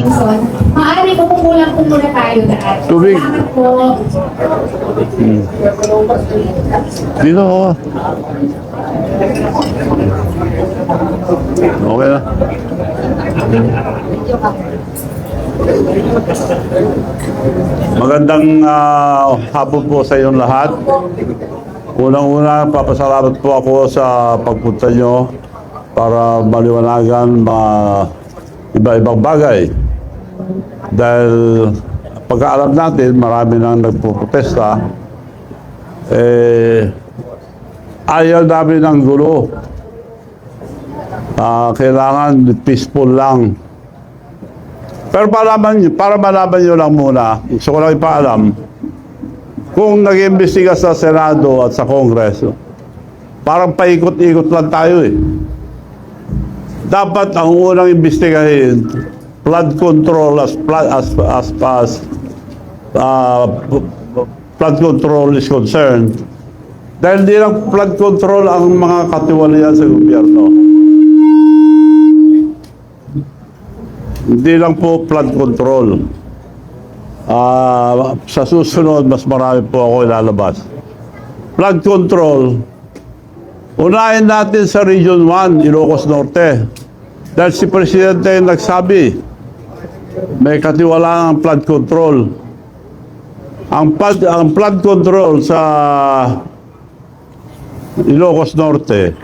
Robinson. Maaari po kumulang po muna tayo daan. Tubig. Salamat po. Dito ako. Okay na. Magandang hapon po sa inyong lahat. Unang-una, papasalamat po ako sa pagpunta nyo para maliwanagan mga iba-ibang bagay. Dahil pagkaalam natin, marami nang nagpo-protesta, ayaw namin ng gulo. Kailangan peaceful lang. Pero para malaman nyo lang muna, gusto ko lang ipaalam, kung nag-imbestiga sa Senado at sa Kongreso, parang paikot-ikot lang tayo eh. Dapat ang unang imbestigahin, flood control flood control is concerned. Dahil di lang flood control ang mga katiwalian sa gobyerno. Hindi lang po flood control. Sa susunod, mas marami po ako ilalabas. Flood control, unahin natin sa Region 1, Ilocos Norte. Dahil si Presidente nagsabi, may katiwalaan ang flood control. Ang flood control sa Ilocos Norte,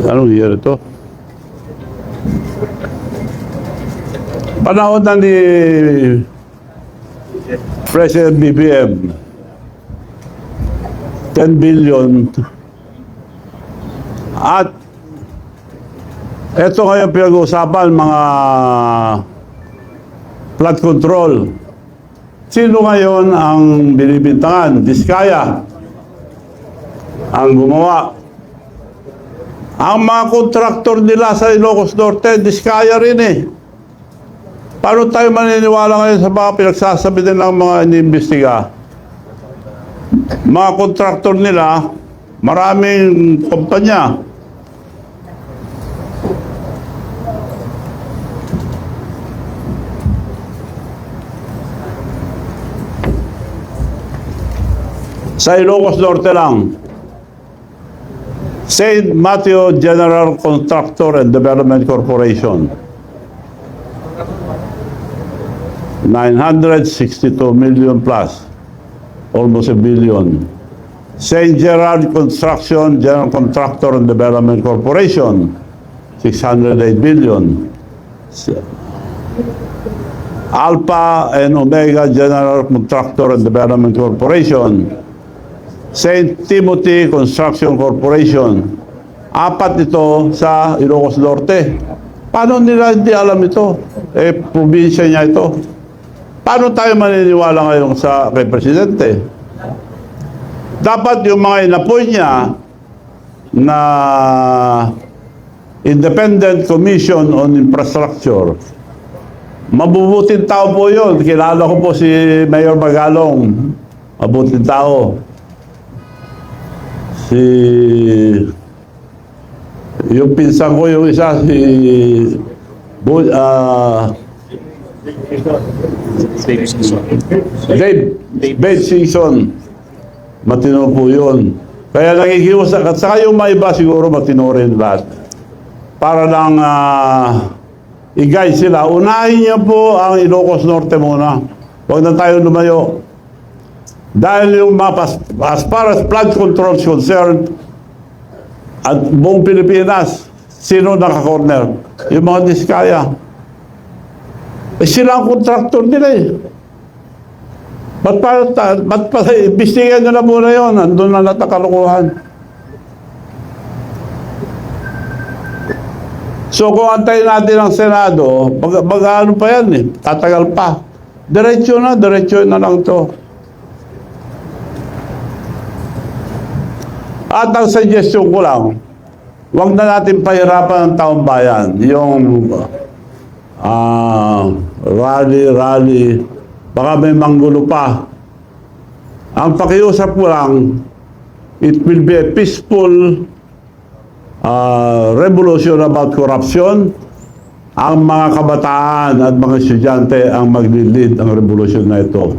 anong year ito? Panahon na ni President BBM, 10 billion. At ito ngayon pinag-uusapan, mga flood control. Sino ngayon ang binibintangan? Diskaya ang gumawa. Ang mga kontraktor nila sa Ilocos Norte, Diskaya rin eh. Paano tayo maniniwala ngayon sa mga pinagsasabi din ng mga iniimbestiga? Mga kontraktor nila, maraming kumpanya. Sa Ilocos Norte lang, St. Matthew General Contractor and Development Corporation, 962 million plus, almost a billion. St. Gerard Construction General Contractor and Development Corporation, 608 billion. Alpha and Omega General Contractor and Development Corporation, St. Timothy Construction Corporation. Apat ito sa Ilocos Norte. Paano nila hindi alam ito? Probinsya niya ito. Paano tayo maniniwala ngayon kay Presidente? Dapat yung mga inapoy niya na Independent Commission on Infrastructure, mabubuting tao po yun. Kilala ko po si Mayor Magalong. Mabuting tao. Yung pinsan ko yung isa, Dave Season. Matino po yun. Kaya nakikiusap. At saka yung mga iba siguro matino rin lahat. Para lang i-guide sila. Unahin niyo po ang Ilocos Norte muna. Huwag na tayo lumayo. Dahil yung as far as flood control is concerned, at buong Pilipinas, sino naka-corner? Yung mga Diskaya. Sila ang kontraktor nila eh. Ba't pa imbestigan nyo na muna yun? Andun na natakalukuhan. So kung antayin natin ang Senado, ano pa yan eh, tatagal pa. Diretso na lang to. At ang suggestion ko lang, huwag na natin pahirapan ang taong bayan. Yung rally, baka may manggulo pa. Ang pakiusap ko lang, it will be a peaceful revolution about corruption. Ang mga kabataan at mga estudyante ang maglilid ang revolusyon na ito.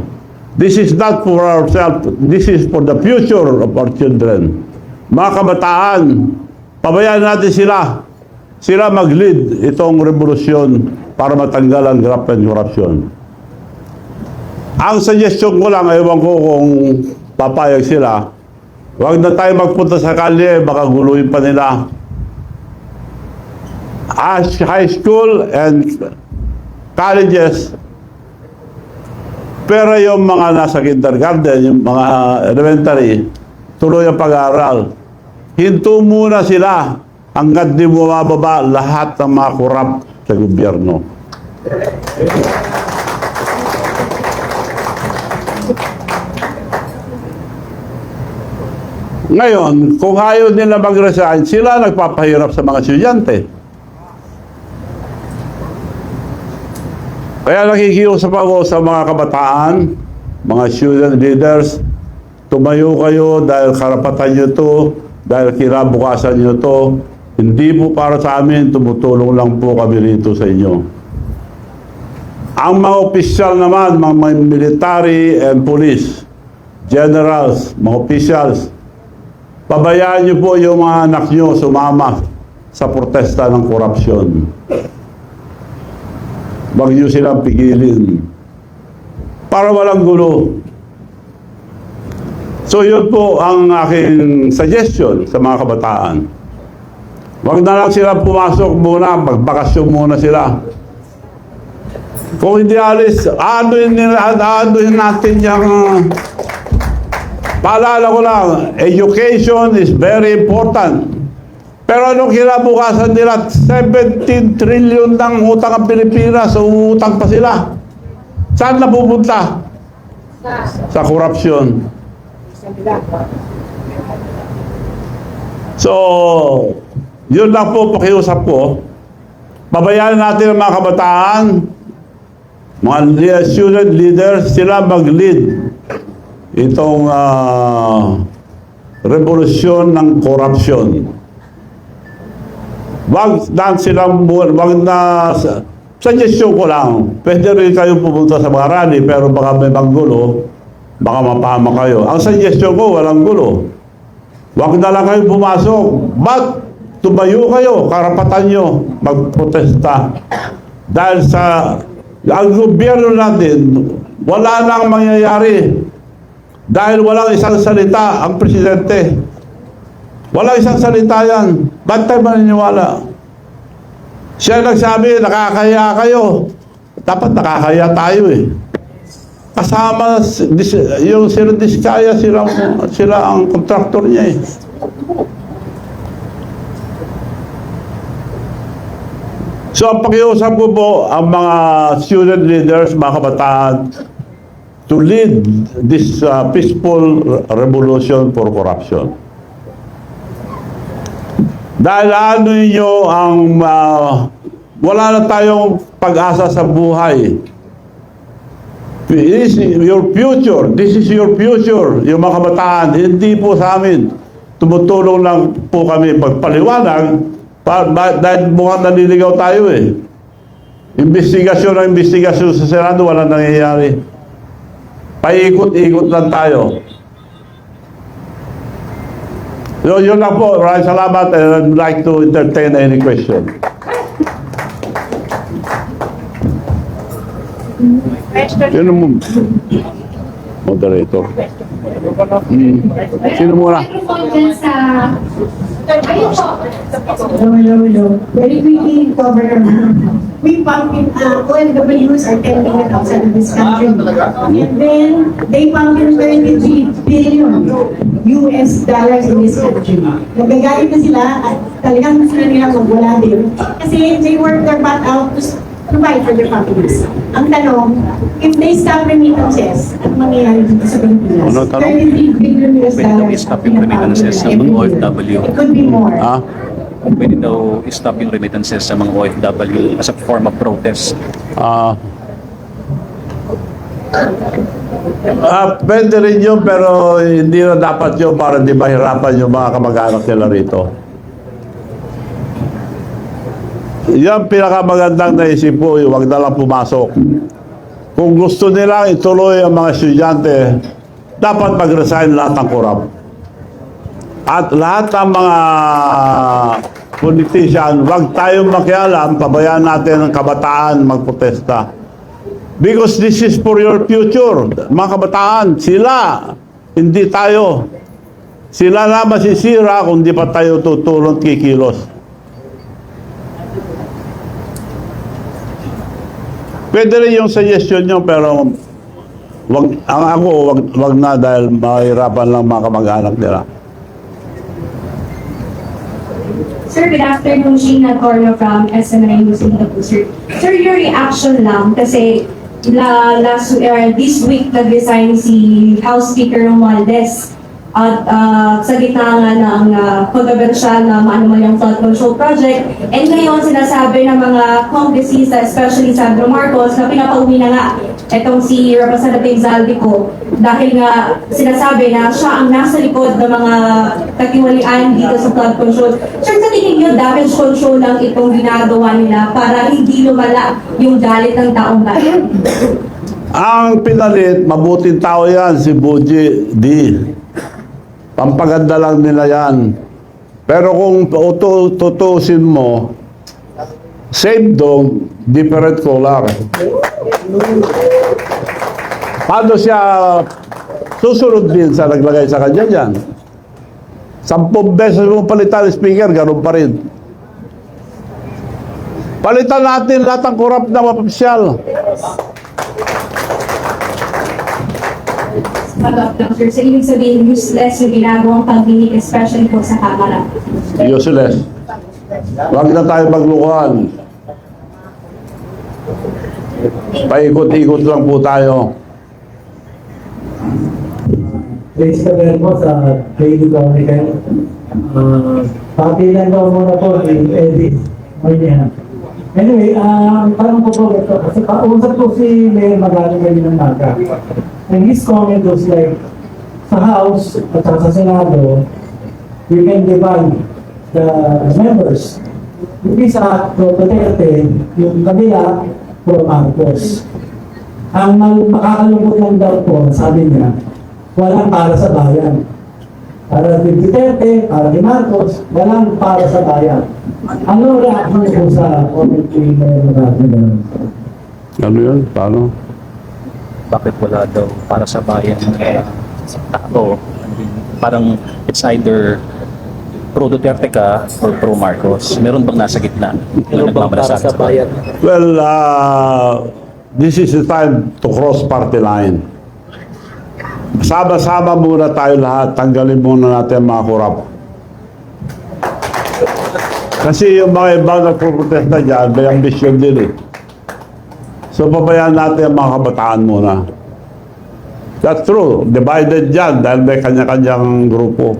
This is not for ourselves, this is for the future of our children. Mga kabataan, pabayaan natin sila. Sila mag-lead itong revolusyon para matanggal ang graft and corruption. Ang suggestion ko lang, ewan ko kung papayag sila, huwag na tayo magpunta sa kalye, baka guluhin pa nila. As high school and colleges, pero yung mga nasa kindergarten, yung mga elementary, tuloy ang pag-aaral. Hinto muna sila hanggat di bumababa lahat ng mga korap sa gobyerno. Ngayon, kung ayaw nila mag-resign, sila nagpapahirap sa mga estudyante. Kaya nakikiusap ako sa mga kabataan, mga student leaders, tumayo kayo dahil karapatan nyo to, dahil kinabukasan nyo to. Hindi po para sa amin, tumutulong lang po kami rito sa inyo. Ang mga opisyal naman, mga military and police, generals, mga officials, pabayaan nyo po yung mga anak nyo sumama sa protesta ng korupsyon. Huwag nyo silang pigilin para walang gulo. So yun po ang aking suggestion sa mga kabataan. Huwag na lang sila pumasok muna, magbakasyon muna sila. Kung hindi alis, aanuhin natin yung... Paalala ko lang, education is very important. Pero anong kinabukasan nila? 17 trillion ng utang ang Pilipinas, so utang pa sila. Saan na pupunta? Sa korupsyon. So, yun lang po pakiusap ko. Pabayaan natin ang mga kabataan, mga student leaders, sila mag-lead itong revolusyon ng korupsyon. Wag na suggestion ko lang. Pwede rin kayo pupunta sa mga rally, pero baka may manggulo, baka mapahama kayo. Ang suggestion ko, walang gulo. Wag na lang kayo pumasok. But tumayo kayo, karapatan nyo magprotesta. Dahil sa ang gobyerno natin, wala nang mangyayari. Dahil walang isang salita ang presidente. Walang isang salita yan. Ba't tayo maniniwala? Siya nagsabi, nakakaya kayo. Dapat nakakaya tayo eh. Kasama yung Sir Diskaya, sila ang kontraktor niya eh. So ang pakiusap ko po ang mga student leaders, mga kabataan, to lead this peaceful revolution for corruption. Dahil ano nyo ang wala na tayong pag-asa sa buhay. This is your future. This is your future. Yung mga kabataan, hindi po sa amin. Tumutulong lang po kami pagpaliwanag dahil mukhang naliligaw tayo eh. Investigasyon sa Senado, wala nangyayari. Paikot-ikot lang tayo. So, yun lang po. Maraming salamat and I'd like to entertain any question. Sino mo? Moderator. Sino muna? Microphone dyan sa... Ayun po. No. Very quickly, Governor. We pump in, OFWs are 10 million outside of this country. And then, they pump in 33 billion US dollars in this country. Nagagalit na sila at talagang gusto na nilang magwala din. Kasi they work their butt out to provide for their families. Ang tanong, if they stop remittances, at mangyayari dito sa Pilipinas, Ano tanong? 33 billion US Pwede daw dollars i-stop yung remittances sa mga OFW. It could be more. Ah? Pwede daw i-stop yung remittances sa mga OFW as a form of protest. Pwede rin yun, pero hindi na dapat yun para di mahirapan yung mga kamag-anak nila rito. Yan pinakamagandang naisip ko, huwag na lang pumasok. Kung gusto nilang ituloy ang mga estudyante, dapat mag-resign lahat ng korap. At lahat ng mga politician, huwag tayong makialam, pabayaan natin ang kabataan magprotesta. Because this is for your future. Mga kabataan, sila, hindi tayo. Sila na masisira kung di pa tayo tutulong kikilos. Pwede rin yung suggestion nyo, pero wag na dahil mahirapan lang mga kamag-anak nila. Sir, good afternoon. Sheena Corno from SMI News in the Sir. Sir, your reaction lang kasi this week nag-resign si House Speaker Romualdez at sa gitna nga ng kontrobersyal na maanumalyang flood control project. And ngayon sinasabi ng mga congressista, especially Sandro Marcos, na pinapauwi na nga itong si Representative Zaldico dahil nga sinasabi na siya ang nasa likod ng mga katiwalian dito sa flood control. Sir, sa tingin niyo, damage control lang itong ginagawa nila para hindi lumala yung galit ng taong bayan? Ang pinalit, mabuting tao yan, si Buji D. Pampaganda lang nila yan. Pero kung tutusin mo, same dog, different color. Paano siya susunod din sa naglagay sa kanya dyan? 10 beses mo palitan ng speaker, ganun pa rin. Palitan natin lahat ng korap na opisyal. Sir, sa ibig sabihin, useless yung ginagawang pagdinig, especially po sa Kamara. Useless. Huwag na tayo maglukuhan. Paikot-ikot lang po tayo. Please kami po sa Lady Dominican. Pati lang daw muna po si Eddie. Anyway, parang po po ito. Kasi kausap po si Mayor Magaling ngayon ng Naga. And his comment was like, sa House at sa Senado, you can divide the members. Yung isa, pro Duterte, yung kabila, pro Marcos. Ang makakalungkot lang daw po, sabi niya, walang para sa bayan. Para kay Duterte, para kay Marcos, walang para sa bayan. Ano reaction po sa comment ni Mayor Magaling? Ano yun? Paano? Bakit wala daw para sa bayan sa tao? Parang it's either pro Duterte ka or pro Marcos. Meron bang nasa gitna? Ano bang para sa bayan? Well, this is the time to cross party line. Sama-sama muna tayo lahat. Tanggalin muna natin mga korap. Kasi yung mga ibang nagpuprotesta dyan, may ambisyon din eh. So, pabayaan natin ang mga kabataan muna. That's true. Divided dyan dahil may kanya-kanyang grupo.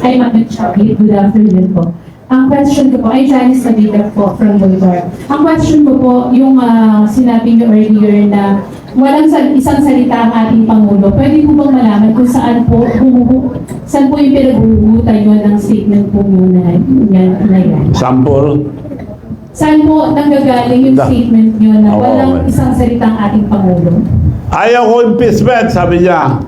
Hi, Madam Chabi. Good afternoon po. Ang question ko po, ay Janice Nabida po from Boulevard. Ang question ko po, yung sinabi niyo earlier na walang isang salita ang ating Pangulo. Pwede po bang malaman kung saan po yung pinaghuhugutan nyo ng statement po muna yan? Sample. Saan po nanggagaling yung statement nyo na Oo, walang okay. isang salita ang ating Pangulo? Ayaw ko impeachment, sabi niya.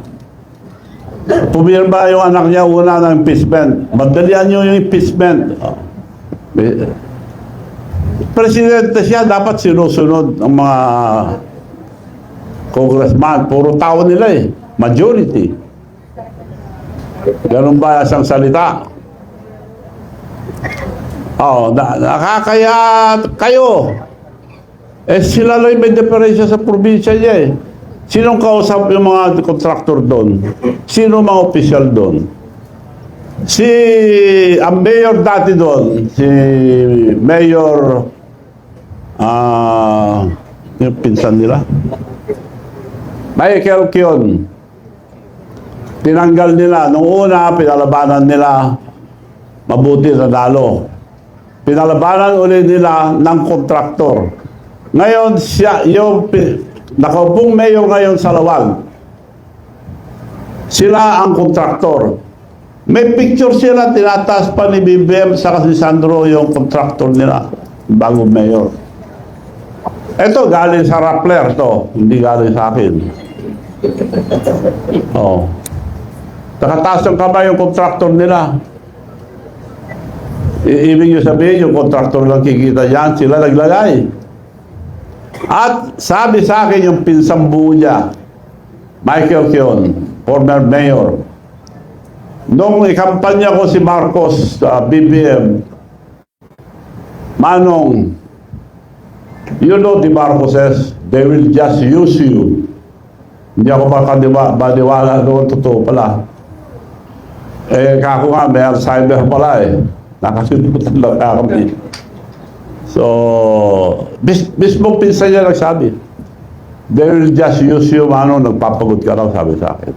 Pumirma yung anak niya una ng impeachment. Madalian niyo yung impeachment. Presidente siya, dapat sinusunod ang mga congressman. Puro tao nila eh. Majority. Ganun ba isang salita? Nakakaya kayo. Sila lang may diferensya sa probinsya niya eh. Sinong kausap yung mga contractor doon? Sino mga official doon? Ang mayor dati doon, si Mayor, yung pinsan nila, Michael Kion. Tinanggal nila. Nung una, pinalabanan nila, mabuti na dalo. pinalabanan ulit nila ng kontraktor. Ngayon, siya, nakaupong mayor ngayon sa Lawag. Sila ang kontraktor. May picture sila, tinataas pa ni BBM sa si Sandro yung kontraktor nila, bago mayor. Ito, galing sa Rappler to, hindi galing sa akin. Oh. Nakataas ng kamay yung kontraktor nila. Ibig nyo sabihin, yung kontraktor lang kikita yan, sila naglagay. At sabi sa akin yung pinsang buo niya, Michael Kion, former mayor, nung ikampanya ko si Marcos sa BBM, Manong, you know the Marcoses, they will just use you. Hindi ako baliwala doon, totoo pala. Eh, kako nga, may Alzheimer pala eh. Nakasimutan lang kami. So, mismo pinsan niya nagsabi, they will just use you, nagpapagod ka raw, sabi sa akin.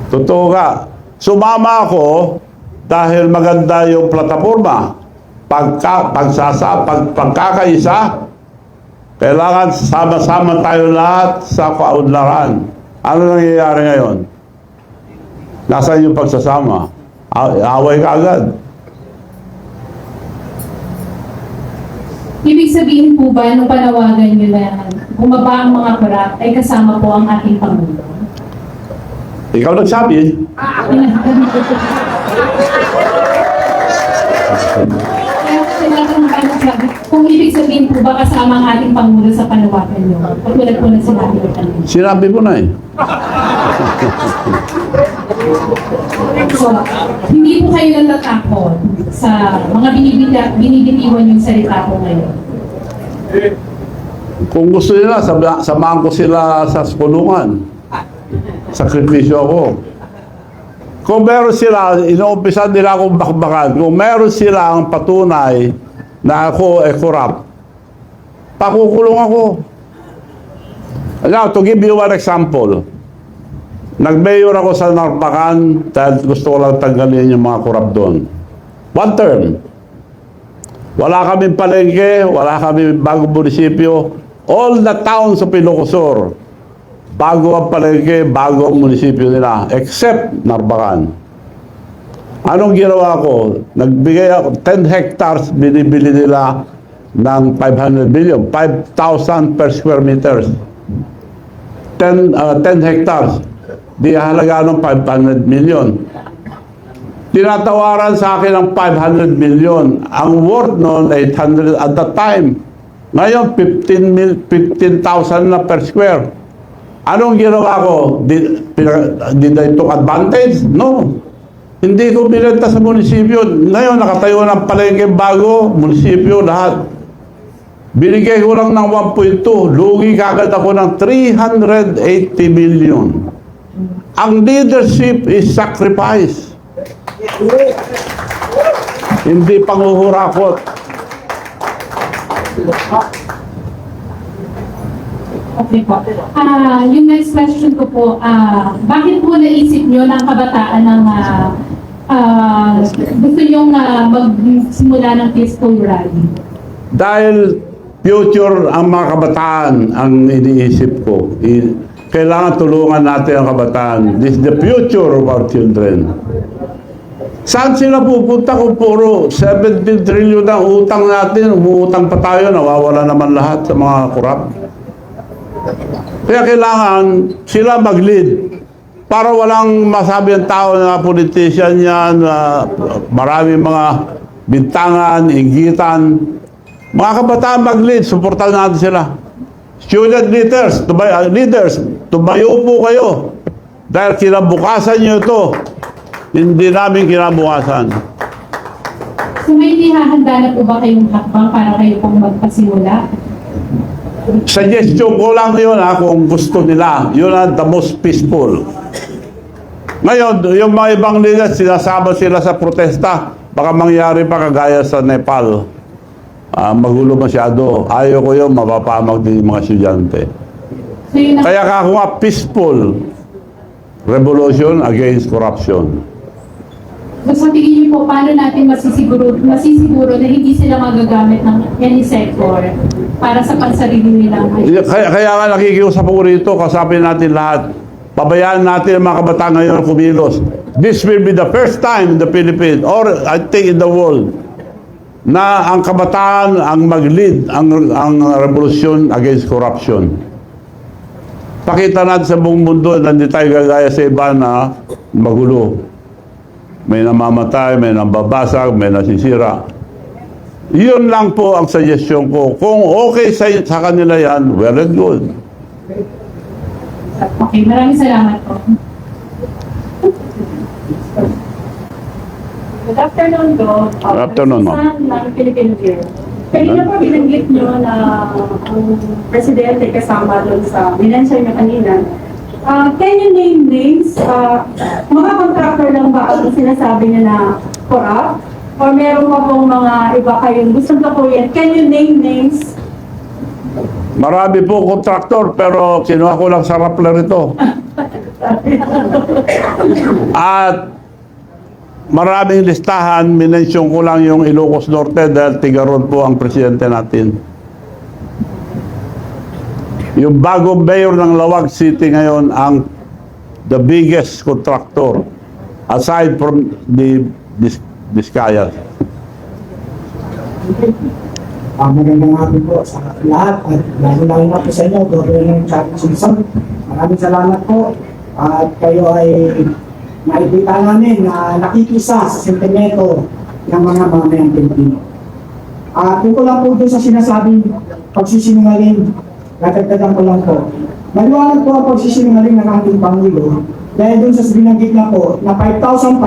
Totoo ka. Sumama ako dahil maganda yung plataforma. Pagkakaisa, kailangan sama-sama tayo lahat sa kaunlaran. Ano nangyayari ngayon? Nasaan yung pagsasama? Away ka agad. Ibig sabihin po ba, nung panawagan nyo na bumaba ang mga korap, ay kasama po ang ating Pangulo? Ikaw nagsabi. Kung ibig sabihin po ba kasama ang ating Pangulo sa panawagan nyo? Patulad po na sinabi ko kanina. Sinabi mo na eh. So, hindi po kayo natatakot sa mga binibitiwan yung salita ko ngayon. Kung gusto nila, samahan ko sila sa kulungan. Sakripisyo ako. Kung meron sila, inuumpisan nila akong bakbakan. Kung meron sila ang patunay na ako ay corrupt, pakukulong ako. Now, to give you one example, nag-mayor ako sa Narbacan dahil gusto ko lang tanggalin yung mga corrupt doon. One term. Wala kaming palengke, wala kaming bagong munisipyo. All the towns of Ilocosur, bago ang palengke, bago ang munisipyo nila, except Narbacan. Anong ginawa ko? Nagbigay ako, 10 hectares, binibili nila ng 500 million, 5,000 per square meters. 10 hectares, di halaga ng 500 million. Tinatawaran sa akin ng 500 million. Ang worth noon, 800 at that time. Ngayon, 15,000 na per square. Anong ginawa ko? Did I took advantage? No. Hindi ko binenta sa munisipyo. Ngayon, nakatayo ng palengke bago, munisipyo, lahat. Binigay ko lang ng 1.2. Lugi kagad ako ng 380 million. Ang leadership is sacrifice. Hindi panguhurakot. Okay po. Yung next question ko po, bakit po naisip nyo ng kabataan ng gusto nyong magsimula ng peaceful rally? Dahil future ang mga kabataan ang iniisip ko. Kailangan tulungan natin ang kabataan. This is the future of our children. Saan sila pupunta kung puro 17 trillion ang utang natin? Umuutang pa tayo, nawawala naman lahat sa mga kurap. Kaya kailangan sila mag-lead para walang masabi ang tao na politician yan, maraming mga bintangan, inggitan. Mga kabataan mag-lead, suportahan natin sila. Student leaders, tumayo po kayo. Dahil kinabukasan nyo ito, hindi namin kinabukasan. So may ihahanda na po ba kayong hakbang para kayo pong magpasimula? Suggestion ko lang yun kung gusto nila. Yun ang the most peaceful. Ngayon, yung mga ibang leaders, sinasama sila sa protesta. Baka mangyari pa kagaya sa Nepal. Magulo masyado. Ayaw ko yun, mapapamag din yung mga estudyante. So yun Kaya ako nga, peaceful revolution against corruption. So sa tingin niyo po, paano natin masisiguro na hindi sila magagamit ng any sector para sa pansarili nilang Kaya nga nakikiusap ako rito, kasapin natin lahat. Pabayaan natin ang mga kabataan ngayon kumilos. This will be the first time in the Philippines, or I think in the world, na ang kabataan ang mag-lead ang revolusyon against corruption. Pakita natin sa buong mundo na hindi tayo gagaya sa iba na magulo. May namamatay, may nambabasag, may nasisira. Yun lang po ang suggestion ko. Kung okay sa kanila yan, well and good. Okay, maraming salamat po. Good afternoon, Go. Good afternoon, ma'am. Ng Philippine Bureau. Kanina po binanggit nyo na ang presidente kasama doon sa minensyon nyo kanina. Can you name names? Mga contractor lang ba ang sinasabi niya na corrupt? Or meron pa pong mga iba kayong gustong kapuyan? Can you name names? Marami po kontraktor, pero kinuha ko lang sa Rappler ito. At maraming listahan, minensyon ko lang yung Ilocos Norte dahil tigaron po ang presidente natin. Yung bagong mayor ng Lawag City ngayon ang the biggest contractor aside from the Discayas. Magandang hapon po sa lahat at lalo-lalo na po sa inyo, Governor Chaco Simpson. Maraming salamat po at kayo ay nakikita namin na nakikisa sa sentimento ng mga mamayang Pilipino. At tungkol lang po doon sa sinasabing pagsisinungaling, natagdagan ko lang po. Maliwanag po ang pagsisinungaling ng ating Pangulo dahil doon sa binanggit na po na 5,500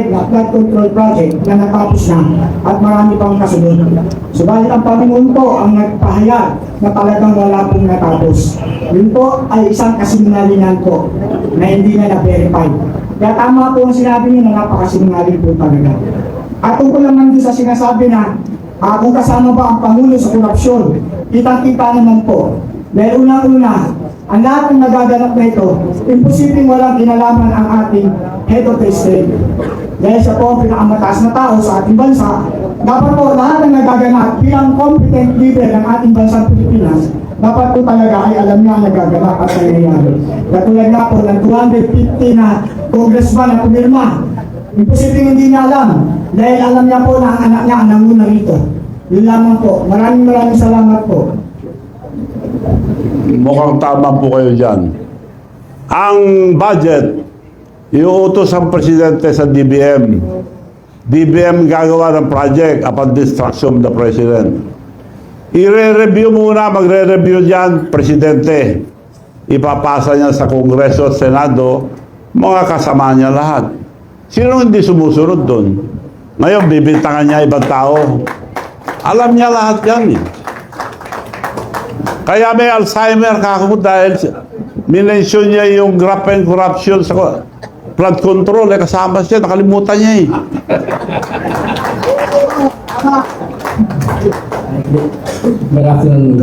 na flood control project na natapos na at marami pang kasunod. Subalit ang Panginoon po ang nagpahayag na talagang wala pong natapos. Yun po ay isang kasinungalingan po na hindi na na-verify. Kaya tama po ang sinabi niyo na napakasinungaling po talaga. At tungkol naman doon sa sinasabi na kung kasama ba ang Pangulo sa korupsyon, kitang-kita naman po. Dahil unang-una, ang lahat ng nagaganap na ito, imposibleng walang kinalaman ang ating head of the state. Dahil siya po ang pinakamataas na tao sa ating bansa, dapat po lahat ng nagaganap bilang competent leader ng ating bansang Pilipinas, dapat po talaga ay alam niya ang nagaganap at nangyayari. Katulad nga po ng 250 na congressman na pumirma, imposibleng hindi niya alam dahil alam niya po na ang anak niya ang nanguna rito. Yun lamang po. Maraming salamat po. Mukhang tama po kayo dyan. Ang budget, iuutos ang presidente sa DBM. DBM gagawa ng project upon the instruction of the president. I-re-review muna, magre-review dyan, presidente. Ipapasa niya sa Kongreso at Senado, mga kasama niya lahat. Sino hindi sumusunod doon? Ngayon, bibintangan niya ibang tao. Alam niya lahat yan eh. Kaya may Alzheimer kako dahil minensyon niya yung graft and corruption sa flood control. Kasama siya, nakalimutan niya eh. Good afternoon,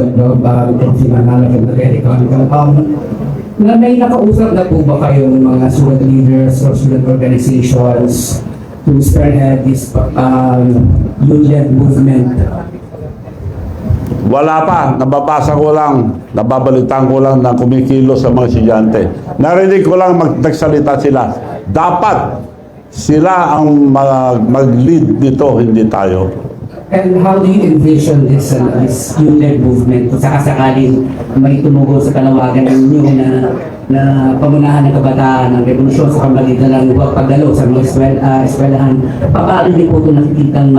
may nakausap na po ba kayong mga student leaders or student organizations to spearhead this youth-led movement? Wala pa, nababasa ko lang, nababalitaan ko lang na kumikilos sa mga estudyante. Narinig ko lang nagsalita sila. Dapat sila ang mag-lead dito, hindi tayo. And how do you envision this youth-led movement kung sakasakaling may tumugo sa kalawagan ninyo na pamunahan ng kabataan ng revolusyon sa pamagitan ng huwag pagdalo sa mga eskwelahan? Paano din po ito nakikitang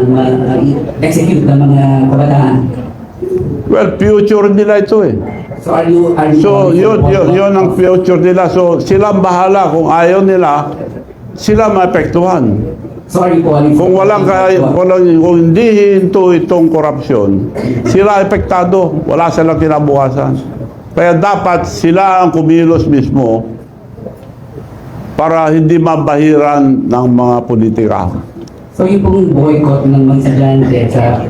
ma-execute ng mga kabataan? Well, future nila ito eh. So are you So, yun ang future nila. So, sila ang bahala. Kung ayaw nila, sila maapektuhan. Sorry po, Kung kung hindi hinto itong korupsyon, sila apektado. Wala silang kinabukasan. Kaya dapat sila ang kumilos mismo para hindi mabahiran ng mga politika. So yung pong boycott ng mga estudyante sa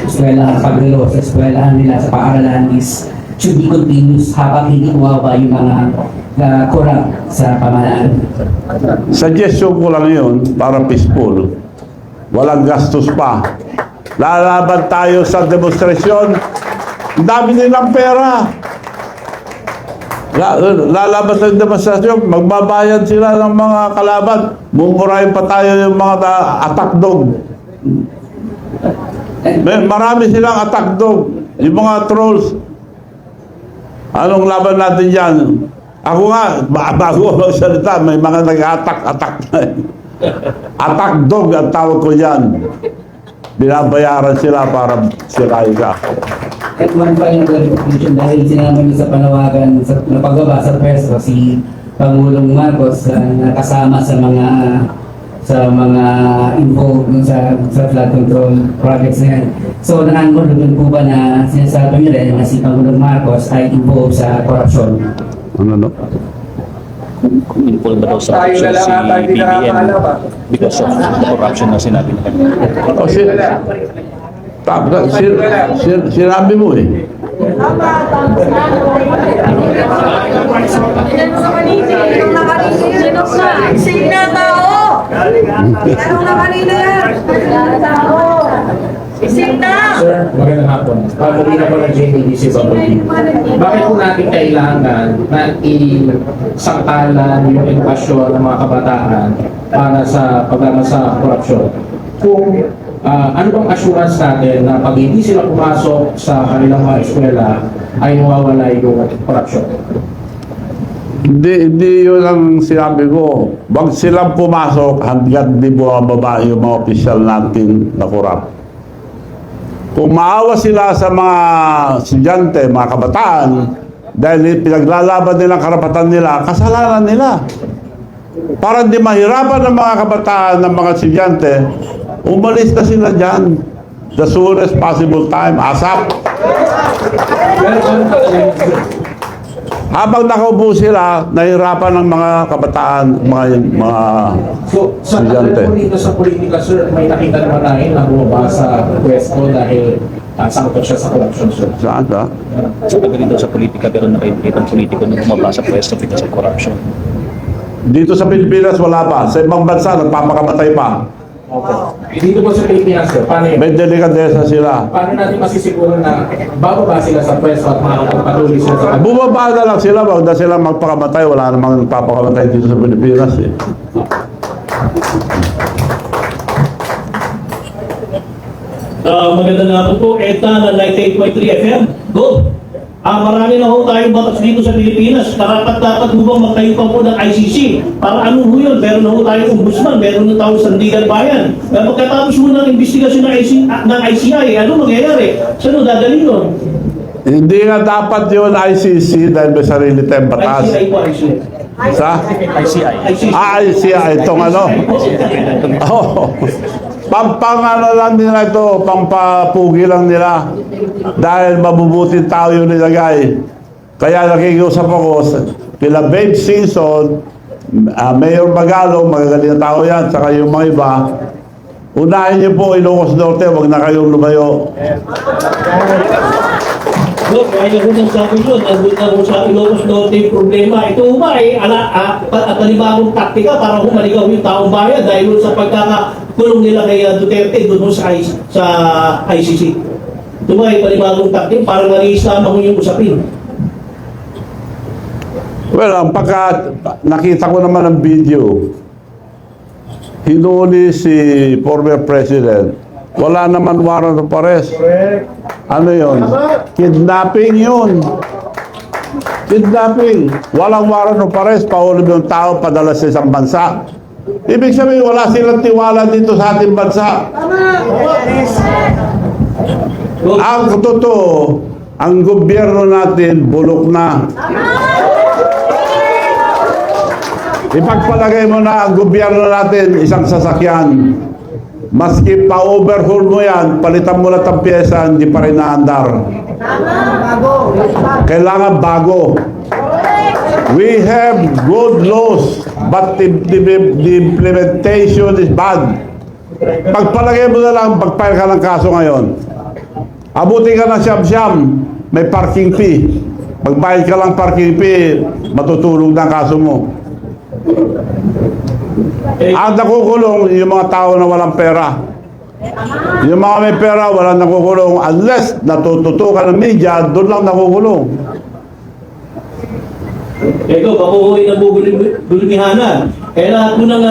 eskwelahan, pagdalo sa eskwelahan nila sa paaralan is should be continuous habang hindi bumaba yung mga corrupt sa pamahalaan. Suggestion ko lang yun para peaceful. Walang gastos pa. Lalaban tayo sa demonstrasyon. Ang dami nilang pera. Lalaban sa demonstrasyon, magbabayad sila ng mga kalaban. Mumurahin pa tayo yung mga attack dog. Marami silang attack dog. Yung mga trolls. Anong laban natin dyan? Ako nga, bago magsalita, may mga nag-attack na. Attack dog ang tawag ko yan. Binabayaran sila para sirain ka. At one final clarification dahil sinama niyo sa panawagan sa pagbaba sa pwesto si Pangulong Marcos na kasama sa mga involved sa flood control projects na yan. So nakangkulugan po ba na sinasabi niyo rin na si Pangulong Marcos ay involved sa corruption? Ano? Kung involved ba daw sa corruption si BBM because of the corruption na sinabi nila. O, sinabi mo eh. Sing na tao! Anong na kanina yan? Sing na! Sir, magandang hapon. Pagdating na po ng JDC Bumblebee, bakit po natin kailangan na isangkalan yung edukasyon ng mga kabataan para sa paglaban sa korupsyon? Kung ano bang assurance natin na pag hindi sila pumasok sa kanilang mga eskwela ay mawawala yung korupsyon? Hindi yun ang sinabi ko. Huwag silang pumasok hanggat di bumababa yung mga opisyal natin na korap. Kung maawa sila sa mga estudyante, mga kabataan, dahil pinaglalaban nilang karapatan nila, kasalanan nila. Para hindi mahirapan ng mga kabataan, ng mga estudyante, umalis na sila dyan. The soonest possible time, ASAP. Habang nakaupo sila, nahirapan ng mga kabataan, mga So, sa estudyante. tagal po dito sa politika, sir, may nakita naman namin na bumaba sa pwesto dahil sangkot siya sa corruption, sir. Saan ka? Sa tagal dito sa politika pero nakikita ang politiko na bumaba sa pwesto because of corruption. Dito sa Pilipinas, wala pa. Sa ibang bansa, nagpapakamatay pa. Dito po sa Pilipinas, sir, paano yun? May delikadesa sila. Paano natin masisiguro na bababa sila sa pwesto at makakapatuloy sila sa Bumaba na lang sila, wag na sila magpakamatay. Wala namang nagpapakamatay dito sa Pilipinas eh. Maganda nga po, ETA na 98.3 FM. Go! Marami na ho tayong batas dito sa Pilipinas. Dapat ho bang magtayo pa po ng ICC? Para ano ho yun? Meron na ho tayong ombudsman, meron na tayong sandigan bayan. Pagkatapos mo ng investigasyon ng ICI, ano mangyayari? Saan ho dadalhin nun? Hindi nga dapat yun ICC dahil may sarili tayong batas. ICI po, ICI. Sa? ICI. ICI, itong ano? Oh. Ano lang nila ito, pampapugi lang nila. Dahil mabubuting tao yung nilagay. Kaya nakikiusap ako kila Babe Season, Mayor Magalong, magagaling na tao yan, saka yung mga iba. Unahin niyo po Ilocos Norte, huwag na kayong lumayo. Look, kaya ko nang sabi yun, nandun na ko sa Ilocos Norte yung problema. Ito ba talibagong taktika para humaligaw yung taong bayan dahil sa pagkakakulong nila kay Duterte doon sa ICC. Ito ba talibagong taktika para marisama mo yung usapin? Well, ang pagka nakita ko naman ang video, hinuli si former president, wala naman warrant of arrest. Ano yun? Kidnapping yun. Kidnapping. Walang warrant of arrest, pahuli yung tao, padala sa isang bansa. Ibig sabihin, wala silang tiwala dito sa ating bansa. Ang totoo, ang gobyerno natin bulok na. Ipagpalagay mo na ang gobyerno natin isang sasakyan. Maski pa-overhaul mo yan, palitan mo lang ang pyesa, hindi pa rin naandar. Kailangan bago. We have good laws, but the implementation is bad. Pagpalagay mo na lang, pagpile ka ng kaso ngayon. Abuti ka ng siyam-siyam, may parking fee. Magbayad ka lang parking fee, matutulog na ang kaso mo. Ang nakukulong, yung mga tao na walang pera. Yung mga may pera, walang nakukulong. Unless natututukan ng media, doon lang nakukulong. Ito, bakuhoy na bulmihanan. Kaya lahat mo nang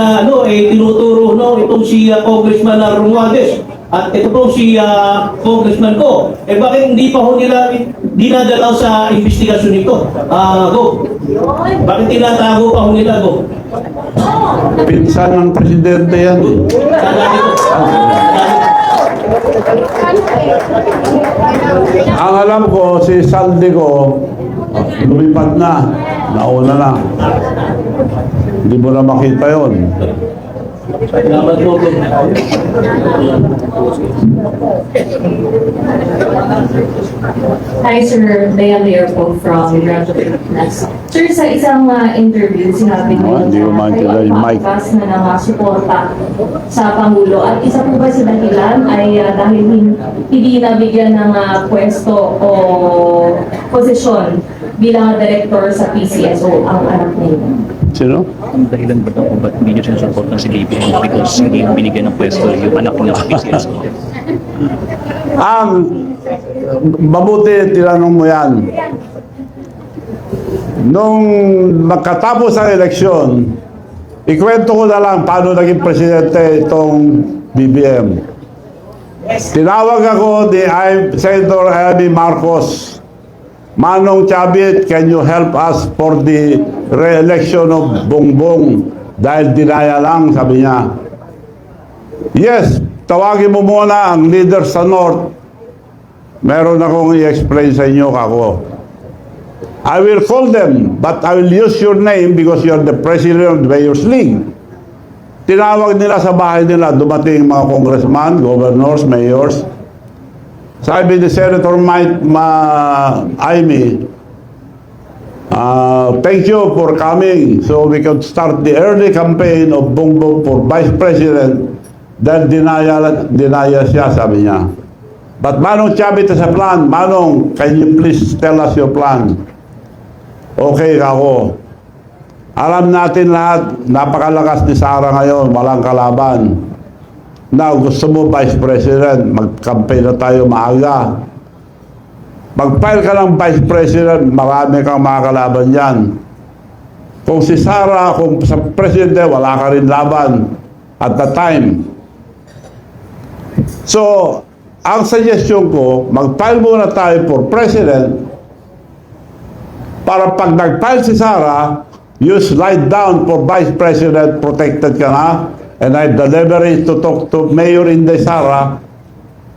tinuturo itong si Congressman Romualdez. At ito po si Congressman ko. Bakit hindi pa ho nila dinadalaw sa investigasyon nito? Go. Bakit tinatago pa ho nila, Go? Pinsan ng presidente yan. Ang alam ko, si Saldico, lumipad na. Nauna na. Hindi mo na makita yon. Salamat po. Hi, Sir. Leah Lear po from Graduate Fitness. Sir, sa isang interview, sinabi niyo Hindi ko maintindihan yung mic. paas na ng suporta sa Pangulo. At isa po ba sa dahilan ay dahil hindi nabigyan ng pwesto o posisyon bilang director sa PCSO ang anak niyo? Sino? Ang dahilan ba daw kung ba't hindi nyo sinusupport ng si BBM because hindi mo binigyan ng pwesto yung anak niya sa PCSO? Ang mabuti, tinanong mo yan. Nung magkatapos ang eleksyon, ikwento ko na lang paano naging presidente itong BBM. Tinawag ako ni Senator Amy Marcos. Manong Chavit, can you help us for the re-election of Bongbong? Dahil dinaya lang, sabi niya. Yes, tawagin mo muna ang leader sa North. Meron akong i-explain sa inyo, kako. I will call them, but I will use your name because you're the president of the Mayor's League. Tinawag nila sa bahay nila, dumating mga congressman, governors, mayors. Sabi ni Senator Mike Amy, thank you for coming so we can start the early campaign of Bongbong for Vice President. Dahil dinaya siya, sabi niya. But Manong Chavit has a plan. Manong, can you please tell us your plan? Okay, ako. Alam natin lahat, napakalakas ni Sara ngayon, walang kalaban. Now, gusto mo Vice President, mag-campaign na tayo maaga. Mag-file ka ng Vice President, marami kang makakalaban dyan. Kung si Sara, kung sa Presidente, wala ka rin laban at the time. So, ang suggestion ko, mag-file muna tayo for President para pag nag-file si Sara, you slide down for Vice President, protected ka na. And I deliver it to talk to Mayor Inday Sara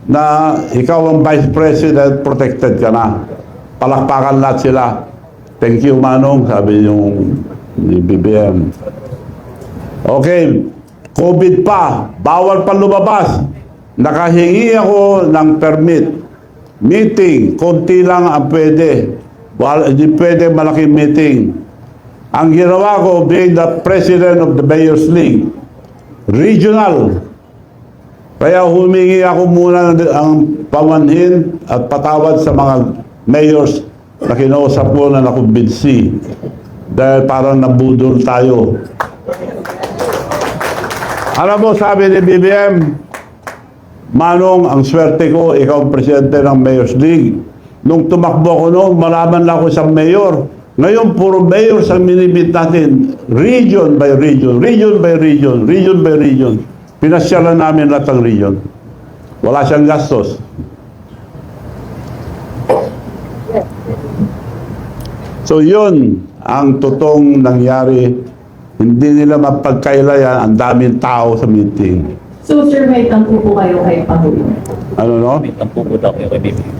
na ikaw ang Vice President, protected ka na. Palakpakan lahat sila. Thank you, Manong, sabi yung BBM. Okay, COVID pa, bawal pa lumabas. Nakahingi ako ng permit. Meeting, konti lang ang pwede. Hindi pwede malaking meeting. Ang ginawa ko, being the President of the Mayor's League, regional. Kaya humingi ako muna ang pamanhin at patawad sa mga mayors na kinausap ko na nakumbinsi. Dahil parang nabudol tayo. Alam mo, sabi ni BBM, Manong, ang swerte ko, ikaw ang presidente ng Mayor's League. Nung tumakbo ko noon, malaman lang ako isang mayor. Ngayon, puro mayors ang minibit natin. Region by region, region by region, region by region. Pinasyalan namin lahat ng region. Wala siyang gastos. So yun ang totoong nangyari. Hindi nila mapagkailayan ang daming tao sa meeting. So, Sir, may tampo po kayo kay Pangulo. Ano no? May tampo po daw kayo kay BBM.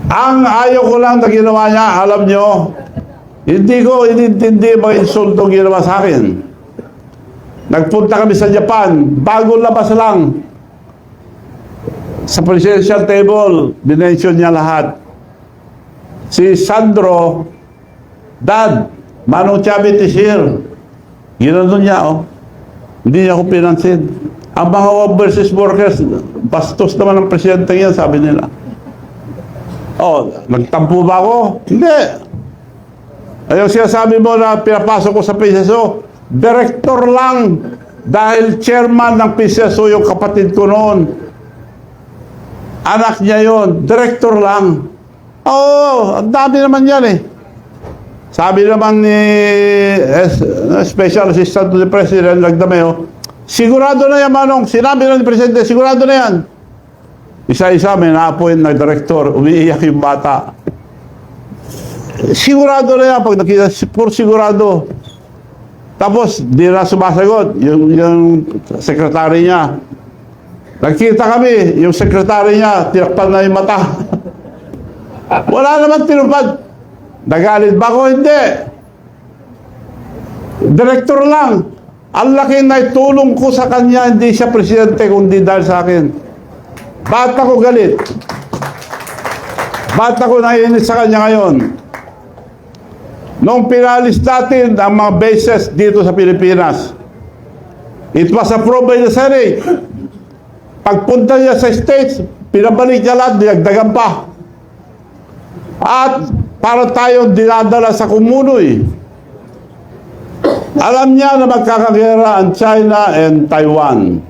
Ang ayaw ko lang na ginawa niya, alam nyo, hindi ko inintindi mga insultong ginawa sa akin. Nagpunta kami sa Japan, bago labas lang. Sa presidential table, binention niya lahat. Si Sandro, Dad, Manong Chavit is here. Ginanon niya, oh. Hindi niya ako pinansin. Ang mga overseas workers, bastos naman ang presidente yan, sabi nila. Oh, nagtampo ba ako? Hindi. Ayun sinasabi mo na pinapasok ko sa PCSO, director lang dahil chairman ng PCSO yung kapatid ko noon. Anak niya yon, director lang. Oo, ang dami naman yan eh. Sabi naman ni Special Assistant to the President, Lagdameo, sigurado na yan, Manong. Sinabi na ni Presidente, sigurado na yan. Isa-isa may na-appoint na director, umiiyak yung bata. Sigurado na yan, pag nakita, sigurado. Tapos, di na sumasagot, yung sekretary niya. Nagkita kami, yung sekretary niya, tinakpan na yung mata. Wala naman tinupad. Nagalit ba ako? Hindi. Direktor lang. Ang laki na itulong ko sa kanya, hindi siya presidente, kundi dahil sa akin. Ba't ako galit? Ba't ako naiinis sa kanya ngayon? Nung pinalis natin ang mga bases dito sa Pilipinas, it was approved by the Senate. Pagpunta niya sa States, pinabalik niya lahat, dinagdagan pa. At para tayong dinadala sa kumunoy. Alam niya na magkakagera ang China and Taiwan.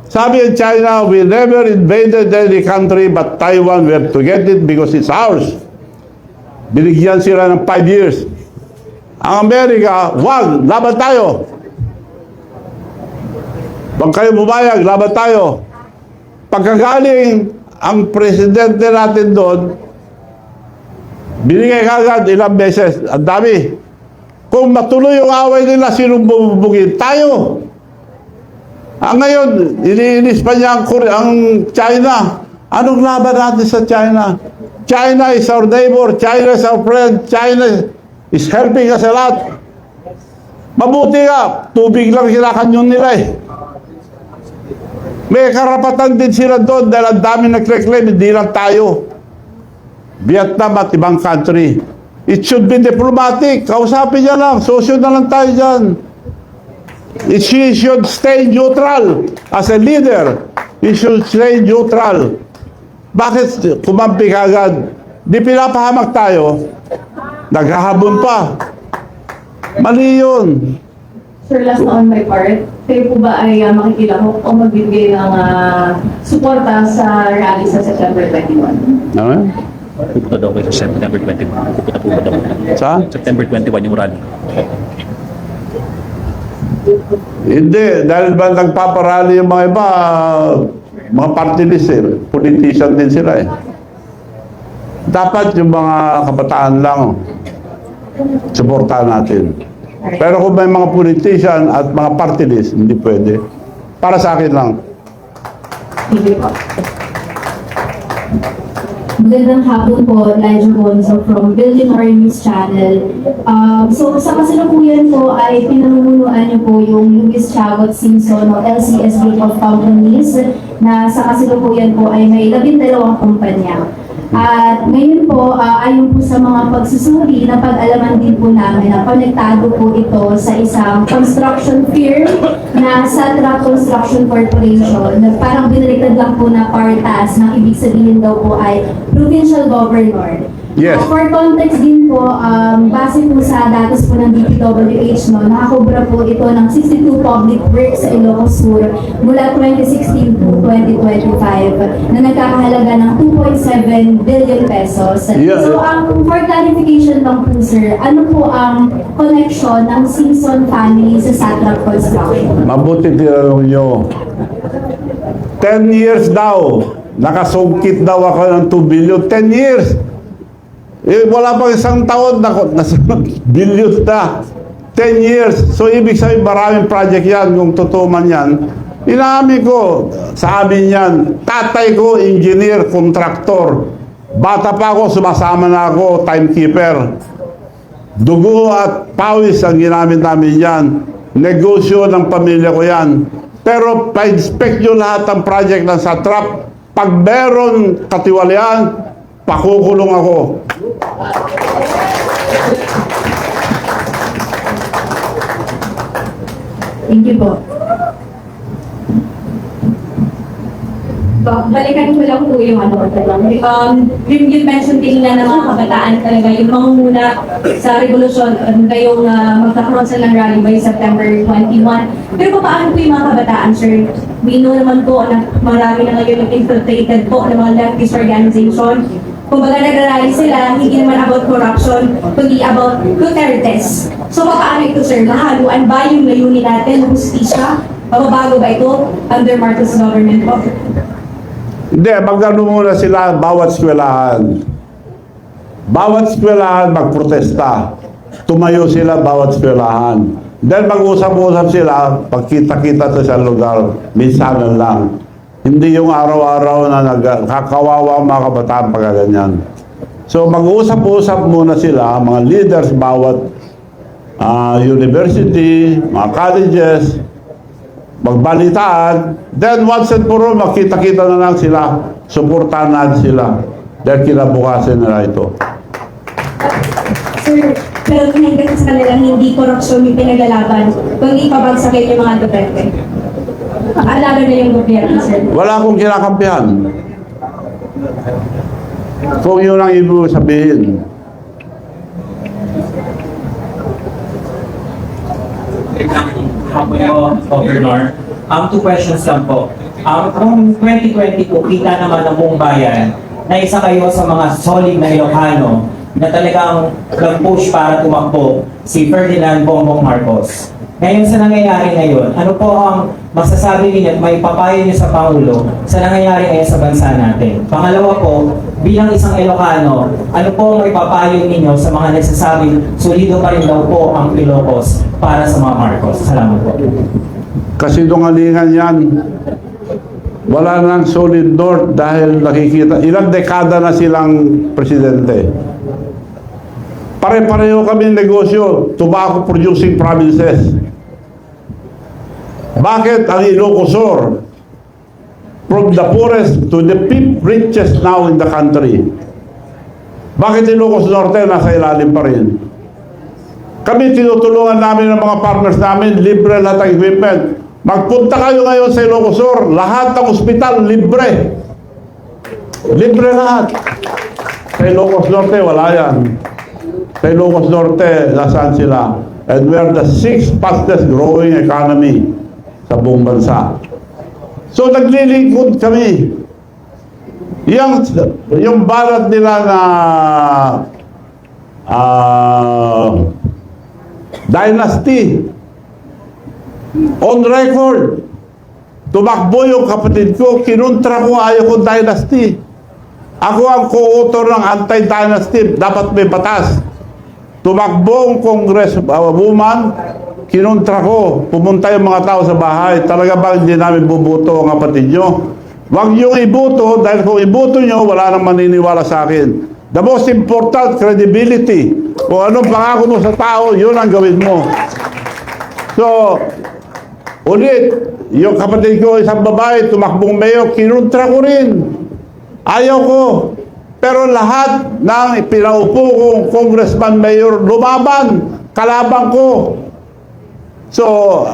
Sabi ng China, we never invaded any country but Taiwan, we have to get it because it's ours. Binigyan sila ng 5 years. Ang Amerika, wag, laban tayo. Huwag kayo bumayag, laban tayo. Pagkagaling ang presidente natin doon, binigay kagad ilang beses. Ang dami. Kung matuloy yung away nila, sinong bubugin? Tayo. Ngayon, iniinis pa niya ang China. Anong laban natin sa China? China is our neighbor. China is our friend. China is helping us a lot. Mabuti ka. Tubig lang kinakanyon nila eh. May karapatan din sila doon dahil ang dami nag-reclaim, hindi lang tayo. Vietnam at ibang country. It should be diplomatic. Kausapin niya lang. Sosyo na lang tayo dyan. She should stay neutral as a leader. He should stay neutral. Bakit kumampi ka agad? Di pinapahamak tayo. Naghahabon pa. Mali yun. Sir, last na on my part, kayo po ba ay makikilahok o magbibigay ng suporta sa rally sa September 21? Ano? Pupunta daw kayo sa September 21. Pupunta po ba daw? Sa? September 21 yung rally. Hindi. Dahil ba nagpaparali yung mga iba, mga party list eh. Politician din sila eh. Dapat yung mga kabataan lang suportahan natin. Pero kung may mga politician at mga party list, hindi pwede. Para sa akin lang. Hindi po. Magandang hapon po, Elijah Bonzo from Billionaire News Channel. So sa kasalukuyan po ay pinamumunuan niyo po yung Luis Chavot Simpson o LCS Group of Companies na sa kasalukuyan po ay may 12 kumpanya. At ngayon po, ayon po sa mga pagsusuri, napag-alaman din po namin na konektado po ito sa isang construction firm na Satra Construction Corporation na parang binaliktad lang po na partas na ibig sabihin daw po ay provincial governor. Yes. For context din po, base po sa datos po ng DPWH, nakakobra po ito ng 62 public works sa Ilocos Sur mula 2016 to 2025 na nagkakahalaga ng 2.7 billion pesos. Yeah. So, for clarification lang po sir, ano po ang connection ng Simpson family sa Satrap Construction? Mabuti tinanong nyo. 10 years daw. Nakasungkit daw ako ng 2 billion. 10 years. Eh, wala pang isang taon na nasa billion na. 10 years. So, ibig sabihin, maraming project yan. Kung totoo man yan. Inamin ko, sa amin yan, tatay ko, engineer, contractor. Bata pa ako, sumasama na ako, timekeeper. Dugo at pawis ang ginamit namin yan. Negosyo ng pamilya ko yan. Pero, pa-inspect nyo lahat ng project ng Satrap. Pag meron katiwalian, pakukulong ako. Thank you po. balikan ko lang po yung yung mention din na ng mga kabataan talaga, yung mangunguna sa revolusyon, ngayong magkakaroon sila ng rally by September 21. Pero paano po yung mga kabataan, sir? We know naman po na marami na ngayon yung infiltrated po ng mga leftist organization. Kung baga nagrarally sila, hindi naman about corruption, kundi about Dutertes. So paano ito, sir? Mahaluan ba yung layunin natin ng hustisya? Mababago ba ito under Marcos government po? Hindi, magano muna sila bawat eskwelahan. Bawat eskwelahan magprotesta. Tumayo sila bawat eskwelahan. Then mag-usap-usap sila, pagkita-kita sa lugar, minsanan lang. Hindi yung araw-araw na kakawawa ang mga kabataan pagkaganyan. So mag-usap-usap muna sila, mga leaders bawat university, mga colleges, magbalitaan, then once and for all, makita-kita na lang sila, suportahan natin sila, dahil kinabukasan nila ito. Sir, pero hanggang sa kanilang hindi korupsyon yung pinaglalaban, kundi pabagsakin yung mga Duterte. Alaga na yung gobyerno, sir. Wala akong kinakampihan. Kung yun ang ibig sabihin. Governor, two questions lang po. Kung 2020 po, kita naman ng buong bayan na isa kayo sa mga solid na Ilocano na talagang nag-push para tumakbo si Ferdinand Bongbong Marcos. Ngayon sa nangyayari ngayon, ano po ang masasabi niyo at may papayo niyo sa Pangulo sa nangyayari ngayon sa bansa natin? Pangalawa po, bilang isang Ilocano, ano po ang may papayo ninyo sa mga nagsasabing solido pa rin daw po ang Ilocos para sa mga Marcos? Salamat po. Kasinungalingan yan. Wala nang solid north dahil nakikita, ilang dekada na silang presidente. Pare-pareho kami negosyo, tobacco producing provinces. Bakit ang Ilocosur, from the poorest to the fifth richest now in the country, bakit Ilocos Norte nasa ilalim pa rin? Kami tinutulungan namin ng mga partners namin, libre lahat ng equipment. Magpunta kayo ngayon sa Ilocosur, lahat ng ospital libre. Libre lahat. Sa Ilocos Norte, wala yan. Sa Ilocos Norte, nasaan sila? And we are the 6th fastest growing economy sa buong bansa. So naglilingkod kami. Yung balat nila na dynasty, on record, tumakbo yung kapatid ko, kinuntra ko, ayaw ko dynasty. Ako ang co-author ng anti-dynasty, dapat may batas. Tumakbo ang congresswoman, kinuntra ko, pumunta yung mga tao sa bahay, talaga ba hindi namin bubuto ang kapatid nyo? Huwag yung ibuto, dahil kung ibuto nyo, wala nang maniniwala sa akin. The most important, credibility. Kung anong pangako mo sa tao, yun ang gawin mo. So, ulit, yung kapatid ko, isang babae, tumakbong mayor, kinuntra ko rin. Ayaw ko. Pero lahat ng pinaupo kong congressman mayor, lumaban, kalaban ko. So,